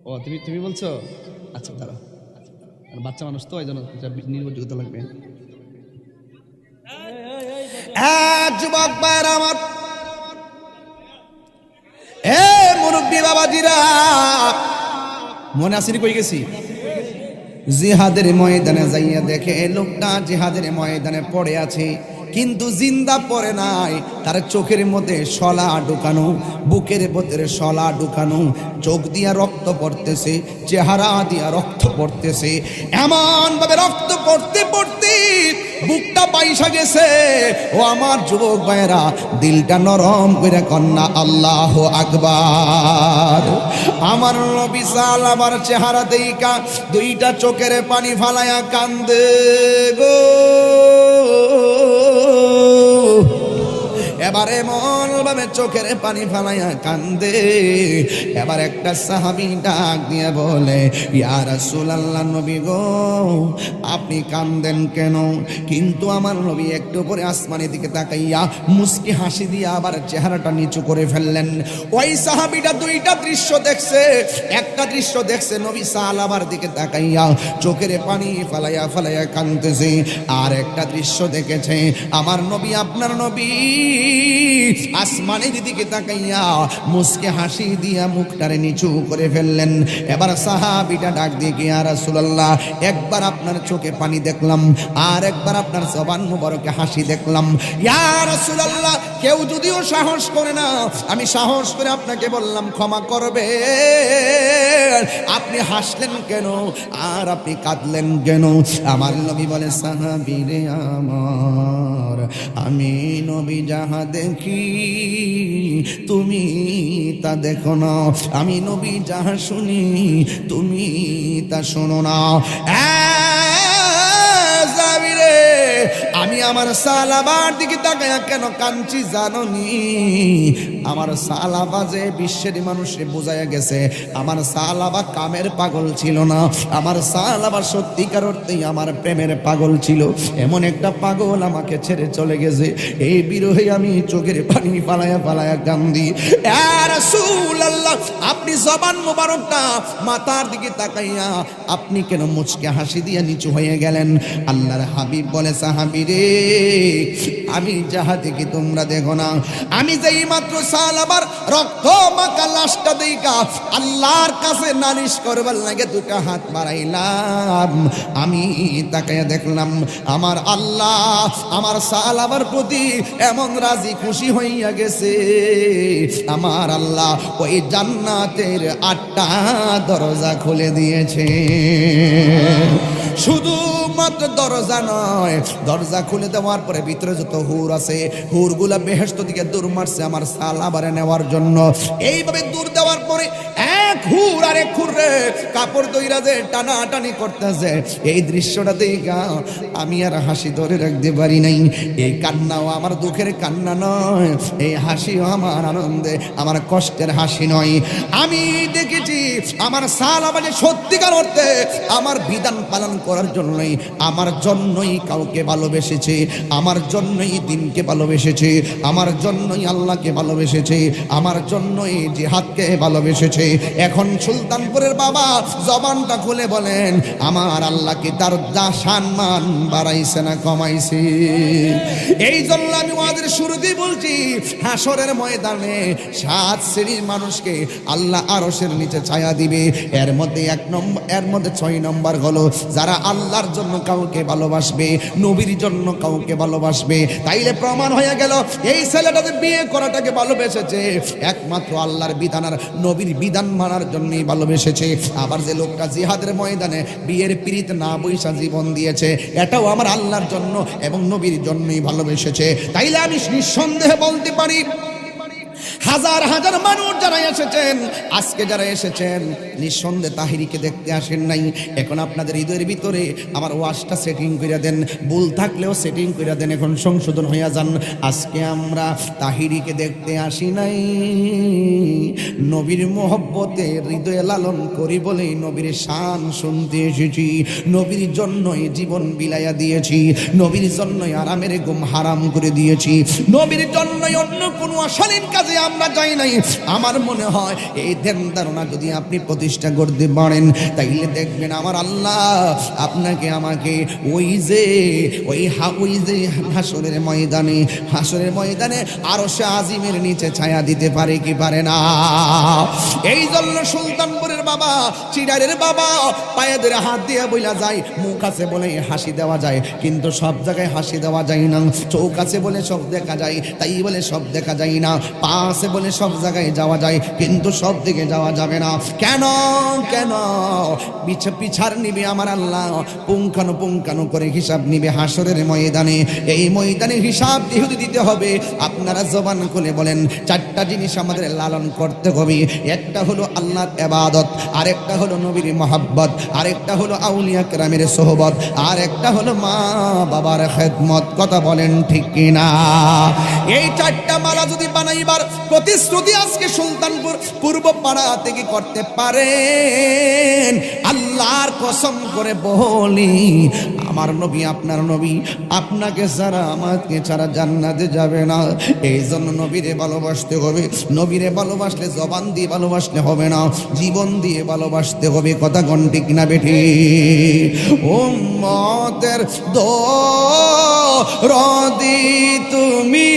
ও তুমি বলছো, আচ্ছা দাঁড়াও। আর বাচ্চা মানুষ তো এই জন্য নির্ভরযোগ্যতা লাগবে। যুবক ভাইরা আমার, এ মুরব্বী বাবাজিরা, মনে আসেনি কই গেছি? জিহাদের ময়দানে যাইয়া দেখে লোকটা জিহাদের ময়দানে পড়ে আছে, কিন্তু জিন্দা পড়ে নাই। তার চোখের মধ্যে শলা ঢুকানো, বুকের ভেতরে শলা ঢুকানো, চোখ দিয়া রক্ত পড়তেছে, চেহারা দিয়া রক্ত পড়তেছে। এমন ভাবে রক্ত পড়তে পড়তে বুকটা বাইসা গেছে। ও আমার যুবক ভাইরা, দিলটা নরম করে কন্যা আল্লাহু আকবার। আমার নবী সাল্লাল্লাহু চেহারা দেইকা দুইটা চোখের পানি ফালায়া কান্দে গো। এবারে এমন ভাবে চোখের পানি ফালাইয়া কান্দে। এবার একটা সাহাবী ডাক দিয়ে বলে, ইয়া রাসূলুল্লাহ, নবী গো আপনি কান্দেন কেন? কিন্তু আমার নবী একটু পরে আসমানের দিকে তাকাইয়া মুস্কি হাসি দিয়ে আবার চেহারাটা নিচু করে ফেললেন। ওই সাহাবীটা দুইটা দৃশ্য দেখছে। একটা দৃশ্য দেখছে নবী সাল্লাল্লাহু দিকে তাকাইয়া চোখের পানি ফালাইয়া ফালাইয়া কাঁদতেছে, আর একটা দৃশ্য দেখেছে আমার নবী, আপনার নবী আসমানের দিকে তাকাইয়া মুস্কে হাসি দিয়া মুখটারে নিচু করে ফেললেন। এবার সাহাবীটা ডাক দিয়ে, ইয়া রাসূলুল্লাহ, একবার আপনার চোখে পানি দেখলাম, আর একবার আপনার জবান মুবারকে হাসি দেখলাম। ইয়া রাসূলুল্লাহ, কেউ যদিও সাহস করে না, আমি সাহস করে আপনাকে বললাম ক্ষমা করবে। আপনি হাসলেন কেন আর আপনি কাঁদলেন কেন? আমার নবী বলে, সাহাবী রে আমার, আমি নবী যাহা দেখি তুমি তা দেখো না, আমি নবী যাহা শুনি তুমি তা শোনো না। আমি আমার সালাবার দিকে তাকায়া কেন কাঁদছি জানোনি? আমার সালাবা যে বিশ্বের মানুষে বোঝায়া গেছে, আমার সালাবা কামের পাগল ছিল না, আমার সালাবা সত্যিকার অর্থেই আমার প্রেমের পাগল ছিল। এমন একটা পাগল আমাকে ছেড়ে চলে গেছে, এই বিরহে আমি চোখের পানি পালায়া পালায়া কান্দি। ইয়া রাসূলুল্লাহ, আপনি জবান মোবারকটা মাথার দিকে তাকাইয়া আপনি কেন মুচকে হাসি দিয়া নিচু হয়ে গেলেন? আল্লাহর হাবিব বলে, সাহাবী রে, আমি যাহা দেখি তোমরা দেখো না। আমি যেই মাত্র সালাবার রক্ত মাখা লাশটা দেইকা আল্লাহর কাছে নালিশ করবার লাগে দুটা হাত বাড়াইলাম, আমি তাকায়া দেখলাম আমার আল্লাহ আমার সালাবার প্রতি এমন রাজি খুশি হইয়া গেছে। আমার আল্লাহ ওই জান্নাতের 8টা দরজা খুলে দিয়েছে। শুধু মাত্র দরজা নয়, দরজা খুলে দেওয়ার পরে ভিতরে যত হুর আছে, হুরগুলা বেহেশত দিকে দূর মারছে আমার সালাবারে নেওয়ার জন্য। এইভাবে দূর দেওয়ার পরে এক হুর আর এক হুরে কাপড় দইরা যে টানাটানি করতেছে, এই দৃশ্যটা দেখা আমি আর হাসি ধরে রাখতে পারি নাই। এই কান্নাও আমার দুঃখের কান্না নয়, এই হাসিও আমার আনন্দে, আমার কষ্টের হাসি নয়। আমি দেখেছি আমার সালাবারে সত্যিকার অর্থে আমার বিধান পালন করার জন্যই, আমার জন্যই কাউকে ভালোবেসেছে, আমার জন্যই দিনকে ভালোবেসেছে, আমার জন্যই আল্লাহকে ভালোবেসেছে, আমার জন্যই জিহাদকে ভালোবেসেছে। এখন সুলতানপুরের বাবা জবানটা খুলে বলেন, আমার আল্লাহকে তার সম্মান বাড়াইছে না কমাইছে? এই জন্য আমি ওয়াজের শুরুতেই বলছি, হাসরের ময়দানে 7 শ্রেণীর মানুষকে আল্লাহ আরশের নিচে ছায়া দিবে। এর মধ্যে 6 নম্বর হলো যারা আল্লাহর জন্য কাউকে ভালোবাসবে, নবীর জন্য কাউকে ভালোবাসবে। তাইলে প্রমাণ হয়ে গেল এই ছেলেটা যে বিয়ে করাটাকে ভালোবেসেছে একমাত্র আল্লাহর বিধান আর নবীর বিধান মানার জন্যই ভালোবেসেছে। আবার যে লোকটা জিহাদের ময়দানে বিয়ের প্রীত না বৈশা জীবন দিয়েছে, এটাও আমার আল্লাহর জন্য এবং নবীর জন্যই ভালোবেসেছে। তাইলে আমি নিঃসন্দেহে বলতে পারি, হাজার হাজার মানুষ যারা এসেছেন, আজকে যারা এসেছেন, নিঃসন্দেহে তাহিরিকে দেখতে আসেন নাই। এখন আপনাদের হৃদয়ের ভিতরে আমার ওয়াজটা সেটিং করে দেন, ভুল থাকলেও সেটিং করে দেন, এখন সংশোধন হইয়া যান। আজকে আমরা তাহিরিকে দেখতে আসি নাই, নবীর মোহব্বতে হৃদয়ে লালন করি বলে নবীর শান শুনতে এসেছি। নবীর জন্যই জীবন বিলাইয়া দিয়েছি, নবীর জন্যই আরামের ঘুম হারাম করে দিয়েছি, নবীর জন্যই অন্য কোনো অশালীন কাজে আমরা আমরা যাই নাই। আমার মনে হয় এই ধ্যান ধারণা যদি আপনি প্রতিষ্ঠা করতে পারেন তাইলে দেখবেন আমার আল্লাহ আপনাকে আমাকে ওই যে হাসরের ময়দানে আরশে আজিমের নিচে ছায়া দিতে পারে কি পারে না। এই জন্য সুলতানপুরের বাবা, চিড়ারের বাবা পায়ে ধরে হাত দিয়ে বইলা যায়, মুখ আছে বলে হাসি দেওয়া যায় কিন্তু সব জায়গায় হাসি দেওয়া যায় না, চোখ আছে বলে সব দেখা যায় তাই বলে সব দেখা যায় না, পা আছে বলে সব জায়গায় যাওয়া যায় কিন্তু সব দিকে যাওয়া যাবে না। কেন কেন পিছার নিবে আমার আল্লাহ, পুঙ্খানু করে হিসাব নিবে হাসরের ময়দানে। এই ময়দানে হিসাব যেহেতু দিতে হবে, আপনারা জবান খুলে বলেন চারটা জিনিস আমাদের লালন করতে হবে। একটা হলো আল্লাহর ইবাদত, আরেকটা হলো নবীর মহব্বত, আরেকটা হলো আউলিয়া কেরামের সোহবত, আর একটা হলো মা বাবার খেদমত। কথা বলেন ঠিক কিনা? এই চারটা মালা যদি বানাইবার প্রতিশ্রুতি আজকে সুলতানপুর পূর্ব পাড়া থেকে করতে পারেন, আল্লাহর কসম করে বলি আমার নবী, আপনার নবী আপনাকে ছাড়া আমাকে ছাড়া জান্নাতে যাবে না। এই জন্য নবীরে ভালোবাসতে হবে। নবীরে ভালোবাসলে জবান দিয়ে ভালোবাসলে হবে না, জীবন দিয়ে ভালোবাসতে হবে। কথা কোন ঠিক না বেঠি? উম্মতের দরদি তুমি,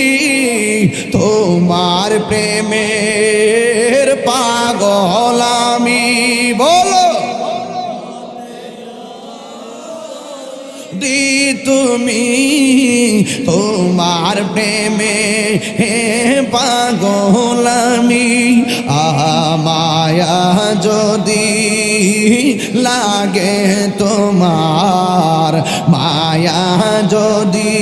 তোমার প্রেমের পাগল আমি। বলো দি তুমি, তোমার প্রেমে পাগল আমি। মায়া যদি লাগে তোমার, মায়া যদি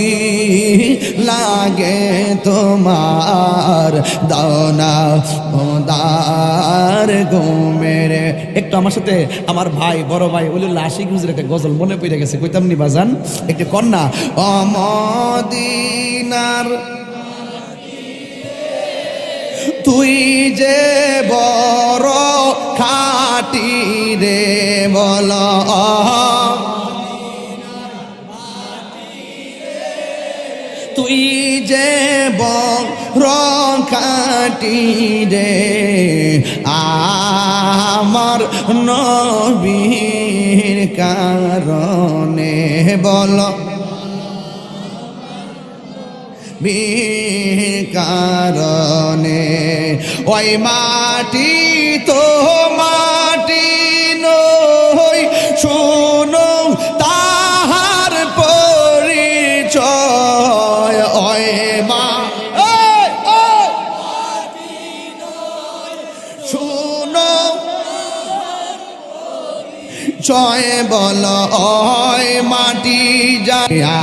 লাগে তোমার, দাওনা দার ঘুমের। একটু আমার সাথে আমার ভাই, বড় ভাই ওলিউল্লাহ আশিক হুজুর একটা গজল মনে পড়ে গেছে, কইতাম নি বাজান? একটু কন্যা মদিনার তুই যে বড় খাটি রে, বল তুই যে বড় খাটি রে, আমার নবীর কারণে। বল কারণে ওই মাটি তো মাটি নই, শুনো তাহার পরিচয়। ওই মা শুনো জয় বল, ওই মাটি যায়া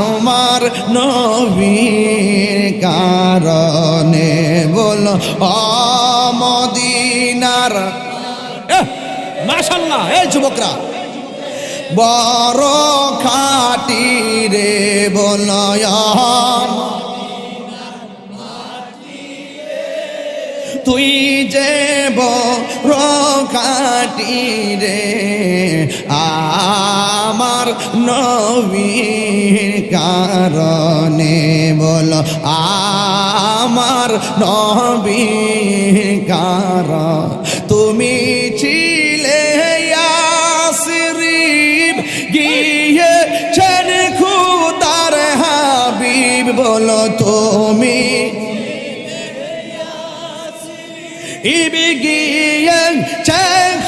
আমার নবীর কারণে। বল মদিনার মাশাআল্লাহ। এই যুবকরা বড় খাটি রে, বল তুই যে বড় খাটি রে, আমার নবীর কারণে। বল আমার নবীর কারণ। তুমি ছিলে ইয়াসরিব, গিয়েছেন খুদার হাবিব। বলো তুমি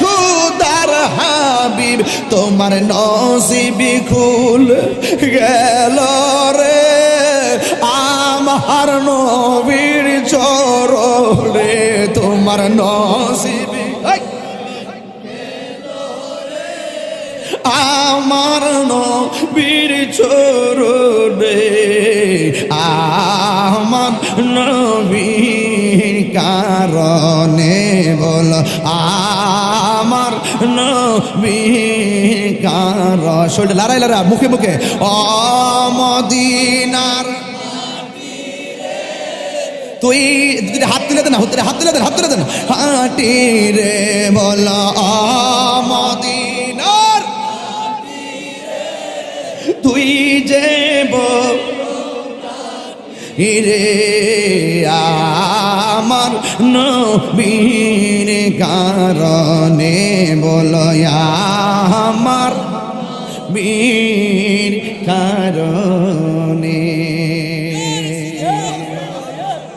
খুদার হাবিব, তোমার নসিব খুল গেল রে আমার নবীর চরণে। তোমার নসিব আমার নবীর চরণে, আমার নবীর কারণে। বল আমার নবীর কারণ। শরীর লড়াই লড়া মুখে মুখে ও মদিনার তুই হাত তুলে দেন, হাত তুলে দেন, হাত তুলে দেন। হাটি রে বল মদিনার তুই যে রে আমার নবীর কারণে বলো আমার বীর কারণে।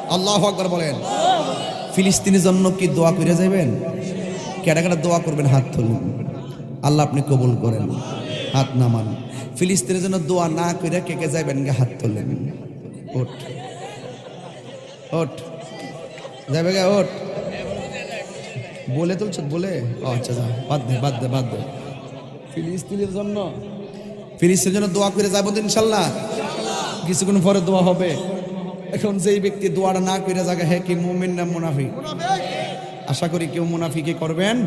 আল্লাহু আকবার বলেন। ফিলিস্তিনের জন্য কি দোয়া করে যাবেন? কেডা কেডা দোয়া করবেন? হাত তুলুন। আল্লাহ আপনি কবুল করেন। হাত নামান। ফিলিস্তিনের জন্য দোয়া না করে কে কে যাবেন? হাত তুললেন। ওঠ ওঠ যাবে গা, ওঠ। বলে তুলছ? বলে আচ্ছা যা, বাদ দে বাদ দে বাদ দে। ফিলিস্তিনের জন্য দোয়া করে যাবো তো ইনশাল্লাহ। কিছুক্ষণ পরে দোয়া হবে। এখন যেই ব্যক্তি দোয়াটা না করে যাবে, হ্যাঁ কি মুমিন না মুনাফিক? আশা করি কেউ মুনাফিকি করবেন